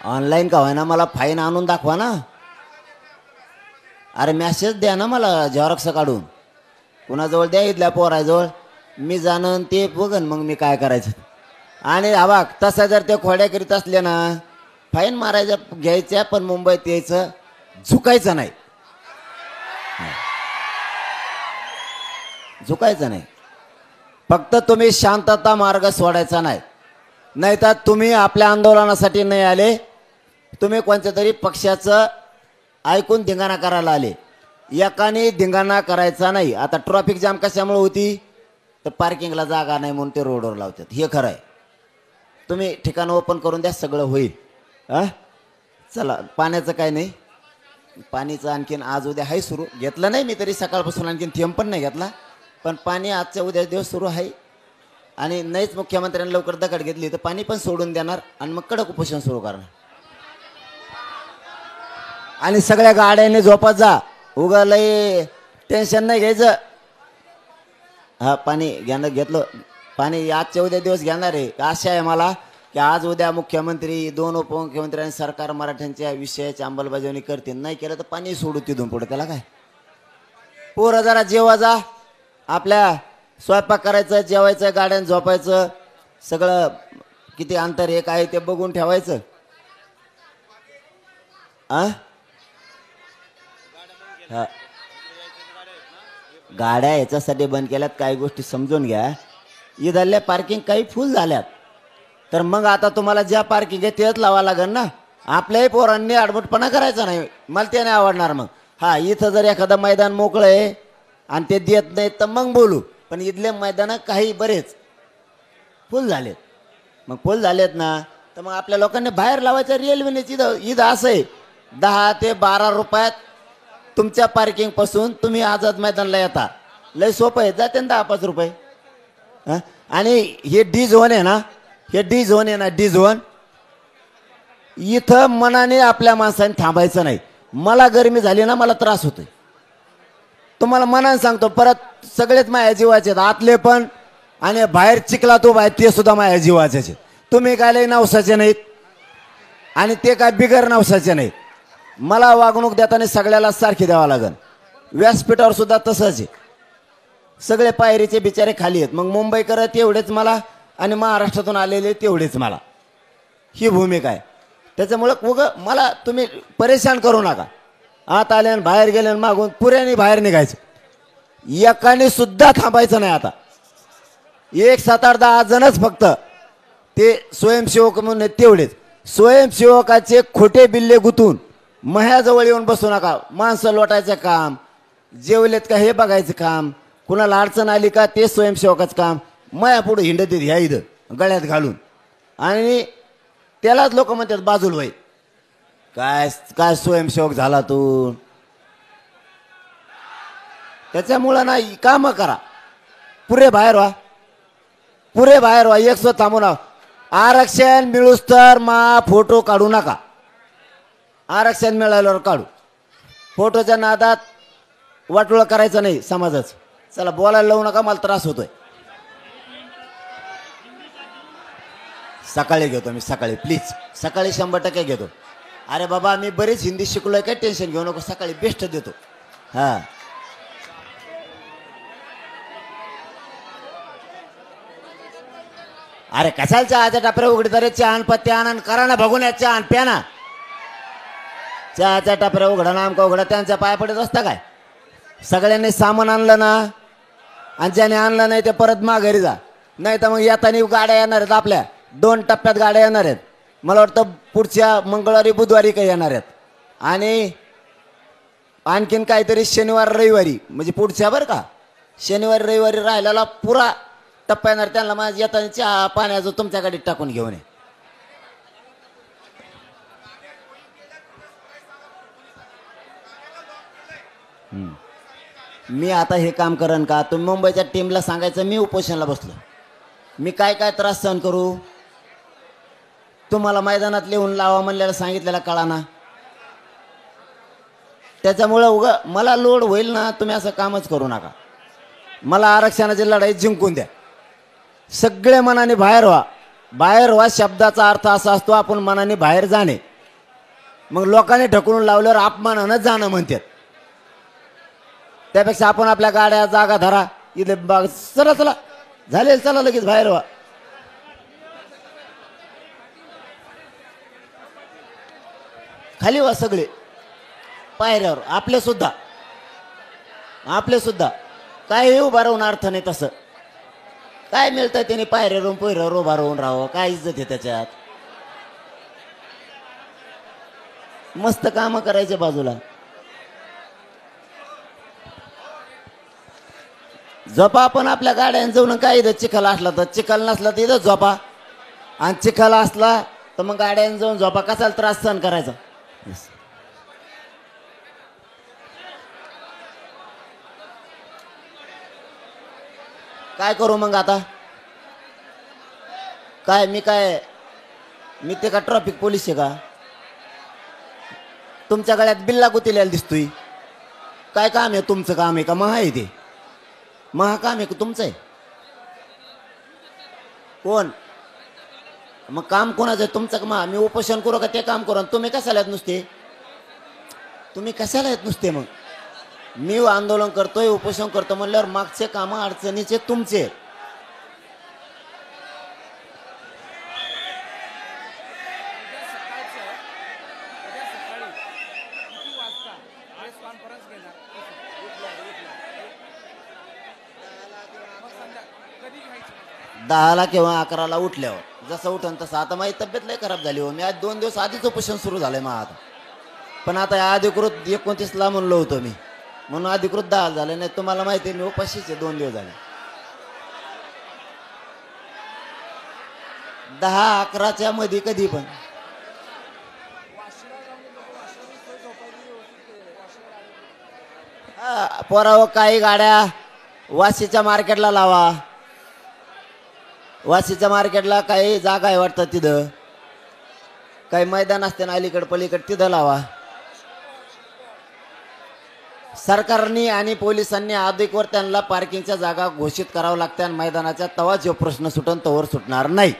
ऑनलाईन का होईना, मला फाईन आणून दाखवा ना. अरे मेसेज द्या ना मला झेरॉक्स काढून. कुणाजवळ द्या, इथल्या पोराजवळ. मी जाणं ते बघन मग मी काय करायचं. आणि हा तसा जर ते खोड्या करीत असले ना, फाईन मारायच्या घ्यायच्या, पण मुंबईत यायचं, झुकायचं नाही. झुकायचं नाही. फक्त तुम्ही शांतता मार्ग सोडायचा नाही. नाहीतर तुम्ही आपल्या आंदोलनासाठी नाही आले, तुम्ही कोणत्या तरी पक्षाचं ऐकून धिंगाणा करायला आले. एकाने धिंगाणा करायचा नाही. आता ट्रॅफिक जाम कशामुळे होती? तर पार्किंगला जागा नाही म्हणून ते रोडवर लावतात. हे खरं आहे. तुम्ही ठिकाण ओपन करून द्या, सगळं होईल. चला, पाण्याचं काय नाही. पाणीचं आणखीन आज उद्या आहे सुरू. घेतलं नाही मी तरी सकाळपासून, आणखीन थेंब पण नाही घेतला. पण पाणी आजच्या उद्या दिवस सुरू आहे. आणि नाहीच मुख्यमंत्र्यांनी लवकर दखल घेतली तर पाणी पण सोडून देणार आणि मग कडक उपोषण सुरू करणार. आणि सगळ्या गाड्याने झोपत जा, उगा लय टेन्शन नाही घ्यायचं. पाणी घेतलं, पाणी आजच्या उद्या दिवस घेणार आहे. आशा आहे मला की आज उद्या मुख्यमंत्री, 2 उपमुख्यमंत्री आणि सरकार मराठ्यांच्या विषयाची अंमलबजावणी करतील. नाही केलं तर पाणी सोडू तिथून पुढे. त्याला काय, पोरं जरा जेवा जा, आपल्या स्वयंपाक करायचं, जेवायचं, गाड्यान झोपायचं, सगळं किती अंतर एक आहे ते बघून ठेवायचं. गाड्या याच्यासाठी बंद केल्यात, काही गोष्टी समजून घ्या. इथल्या पार्किंग काही फुल झाल्यात, तर मग आता तुम्हाला ज्या पार्किंग आहे तेच लावा लागेल ना. आपल्याही पोरांनी आडमटपणा करायचा नाही, मला ते नाही आवडणार. मग इथं जर एखादं मैदान मोकळं आहे आणि ते देत नाही तर मग बोलू. पण इथले मैदानं काही बरेच फुल झालेत. मग फुल झालेत ना, तर मग आपल्या लोकांनी बाहेर लावायचं. रेल्वेने इथं असं आहे, 10 ते 12 रुपयात तुमच्या पार्किंग पासून तुम्ही आझाद मैदानला येता. लय सोपं आहे, जाते ना 10-5 रुपये. आणि हे डी झोन आहे ना, डी झोन इथं मनाने आपल्या माणसाने थांबायचं नाही. मला गरमी झाली ना, मला त्रास होतोय. तुम्हाला मनाने सांगतो, परत सगळेच माझ्या जीवाचे आहेत, आतले पण आणि बाहेर चिखला तो बाहेर ते सुद्धा माझ्या जीवाचे. तुम्ही काय लय नवसाचे नाहीत आणि ते काय बिगर नवसाचे नाहीत. मला वागणूक देताना सगळ्याला सारखी द्यावं लागेल. व्यासपीठावर सुद्धा तसंच आहे. सगळे पायरीचे बिचारे खाली आहेत. मग मुंबईकर तेवढेच मला आणि महाराष्ट्रातून आलेले तेवढेच मला, ही भूमिका आहे. त्याच्यामुळं मला तुम्ही परेशान करू नका. आत आले आणि बाहेर गेले आणि मागून पुऱ्याने बाहेर निघायचं, एकाने सुद्धा थांबायचं नाही. आता 1 7 8 10 जणच फक्त ते स्वयंसेवक म्हणून तेवढेच. स्वयंसेवकाचे खोटे बिल्ले गुतून मह्याजवळ येऊन बसू नका. माणसं लोटायचं काम, जेवलेत का हे बघायचं काम, कुणाला अडचण आली का ते स्वयंसेवकाचं काम. मया पुढे हिंडत ह्या इथं गळ्यात घालून, आणि त्यालाच लोक म्हणतात बाजूल भाई, काय काय स्वयंसेवक झाला तू. त्याच्यामुळं ना कामं करा, पुरे बाहेर व्हा, पुरे बाहेर व्हा. एक सो थांबू ना. आरक्षण मिळूस तर फोटो काढू नका. आरक्षण मिळाल्यावर काढू. फोटोच्या नादात वाटोळं करायचं नाही समाजाचं. चला बोलायला लावू नका, मला त्रास होतोय. सकाळी घेतो मी, सकाळी प्लीज, सकाळी 100% घेतो. अरे बाबा मी बरीच हिंदी शिकलोय, काय टेन्शन घेऊ नको, सकाळी बेस्ट देतो. हा अरे कशाला चहाच्या टापऱ्या उघडत रे. चहा पत्ते आणा करा ना, बघून या चहा प्या ना. चहाच्या टापऱ्या उघडा ना, आमका उघडा, त्यांच्या पाया पडत असता काय. सगळ्यांनी सामान आणलं ना, आणि ज्याने आणलं नाही ते परत माघारी जा. नाही तर मग येताना गाड्या येणार आहेत, आपल्या 2 टप्प्यात गाड्या येणार आहेत. मला वाटतं पुढच्या मंगळवारी बुधवारी काही येणार आहेत, आणि आणखीन काहीतरी शनिवार रविवारी, म्हणजे पुढच्या बरं का, शनिवारी रविवारी राहिलेला पुरा टप्पा येणार. त्यांना माझ्या येताना चहा पाण्याचं तुमच्या गाडीत टाकून घेऊन ये. मी आता हे काम करेन का. तुम्ही मुंबईच्या टीमला सांगायचं मी उपोषणाला बसलो, मी काय काय त्रास सहन करू. तुम्हाला मैदानात लिहून लावा म्हणलेलं सांगितलेलं कळा ना. त्याच्यामुळं मला लोड होईल ना. तुम्ही असं कामच करू नका. मला आरक्षणाची लढाई जिंकून द्या. सगळे मनाने बाहेर व्हा. बाहेर व्हा शब्दाचा अर्थ असा असतो, आपण मनाने बाहेर जाणे. मग लोकांनी ढकलून लावल्यावर अपमानानंच जाणं म्हणतात. त्यापेक्षा आपण आपल्या गाड्या जागा धरा, इथे चला चला झाले, चला लगेच बाहेर व्हा. खाली व्हा सगळे पायऱ्यावर, आपले सुद्धा काय उभा राहून अर्थ नाही. तसं काय मिळतं त्याने पायऱ्यावरून पोयऱ्यावर उभा राहून राहावं, काय इज्जत आहे त्याच्यात. मस्त कामं करायचे बाजूला. झोपा आपण आपल्या गाड्यान जाऊन, काय इथं चिखल असला तर, चिखल नसला तर इथं झोपा, आणि चिखल असला तर मग गाड्यान जाऊन झोपा. कशाला त्रास सहन करायचा. काय करू मग आता. मी ते का ट्रॅफिक पोलीस आहे का. तुमच्या गळ्यात बिल्ला गुतीलेला दिसतोय. काय काम आहे तुमचं. काम आहे का महा आहे ते. महा काम आहे का तुमचं आहे. कोण मग काम कोणाचं आहे. तुमचं का महा. मी उपोषण करू का ते काम करू. तुम्ही कशाला येत नुसते. मग मी आंदोलन करतोय, उपोषण करतो म्हणल्यावर मागचे काम अडचणीचे तुमचे. दहाला किंवा 11ला उठल्यावर, जसं उठन तसं. आता माझी तब्येत लय खराब झाली हो. मी आज 2 दिवस आधीच उपोषण सुरू झालंय मग आता. पण आता अधिकृत 29ला म्हणलो होतो मी, म्हणून अधिकृत 10 झाले. नाही तुम्हाला माहिती आहे मी उपाशीच आहे 2 दिवस झाले. 10-11च्या मध्ये कधी पण. पोराव काही गाड्या वाशीच्या मार्केटला लावा. वाशीच्या मार्केटला काही जागा आहे वाटतं, तिथं काही मैदान असते ना अलीकड पलीकड, तिथं लावा. सरकारने आणि पोलिसांनी अधिकवर त्यांना पार्किंगच्या जागा घोषित करावं लागत्या मैदानाच्या. तवा जो प्रश्न सुटन तोवर सुटणार नाही.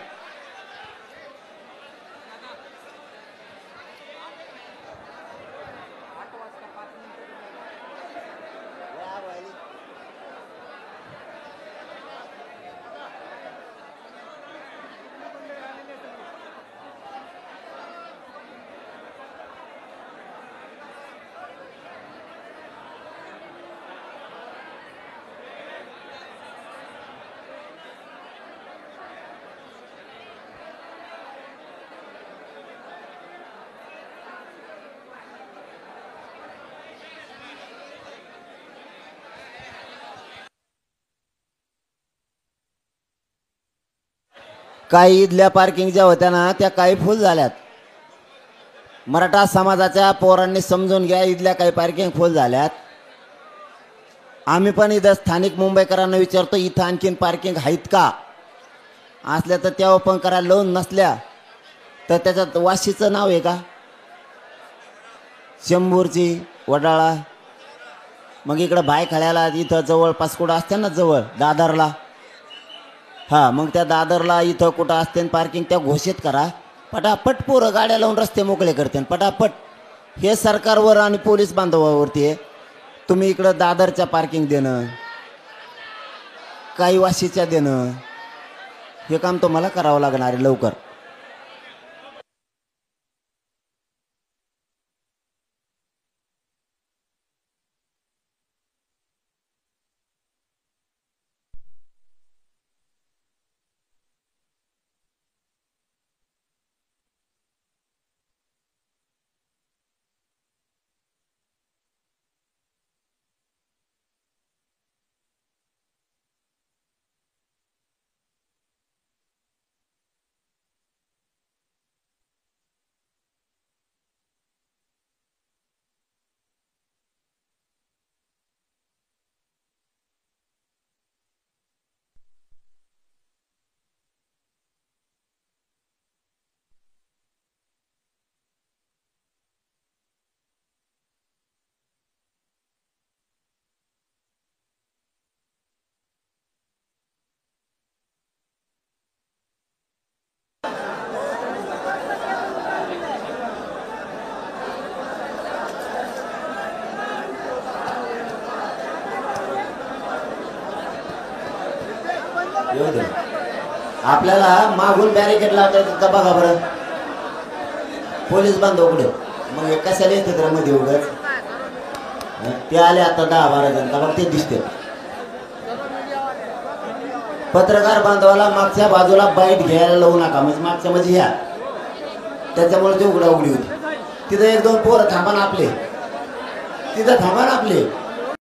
काही इथल्या पार्किंग ज्या होत्या ना त्या काही फुल झाल्यात. मराठा समाजाच्या पोरांनी समजून घ्या, इथल्या काही पार्किंग फुल झाल्यात. आम्ही पण इथं स्थानिक मुंबईकरांना विचारतो, इथं आणखीन पार्किंग आहेत का? असल्या तर त्या ओपन करायला लोन, नसल्या तर त्याच्यात वाशीचं नाव आहे का? शंभूरची, वडाळा, मग इकडं भायखळ्याला इथं जवळपास कुठं असते ना, जवळ दादरला. हां, मग त्या दादरला इथं कुठं असते पार्किंग, त्या घोषित करा. पटापट पोरं गाड्या लावून रस्ते मोकळे करते पटापट. हे सरकारवर आणि पोलीस बांधवावरती आहे. तुम्ही इकडं दादरच्या पार्किंग देणं, काही वाशीच्या देणं, हे काम तुम्हाला करावं लागणार आहे लवकर. आपल्याला मागून बॅरिकेड लावता येतात का बघा बरं, पोलीस बांधव कुठे. मग हे कशाला येतात रे मध्ये उगाच. ते आले आता 10-12 जण, का मग ते दिसते. पत्रकार बांधवाला मागच्या बाजूला बाईट घ्यायला लावू नका, म्हणजे मागच्या म्हणजे ह्या, त्याच्यामुळे ते उघडा उघडी होती. तिथं 1-2 पोरं थांबा ना आपले, तिथं थांबा ना आपले.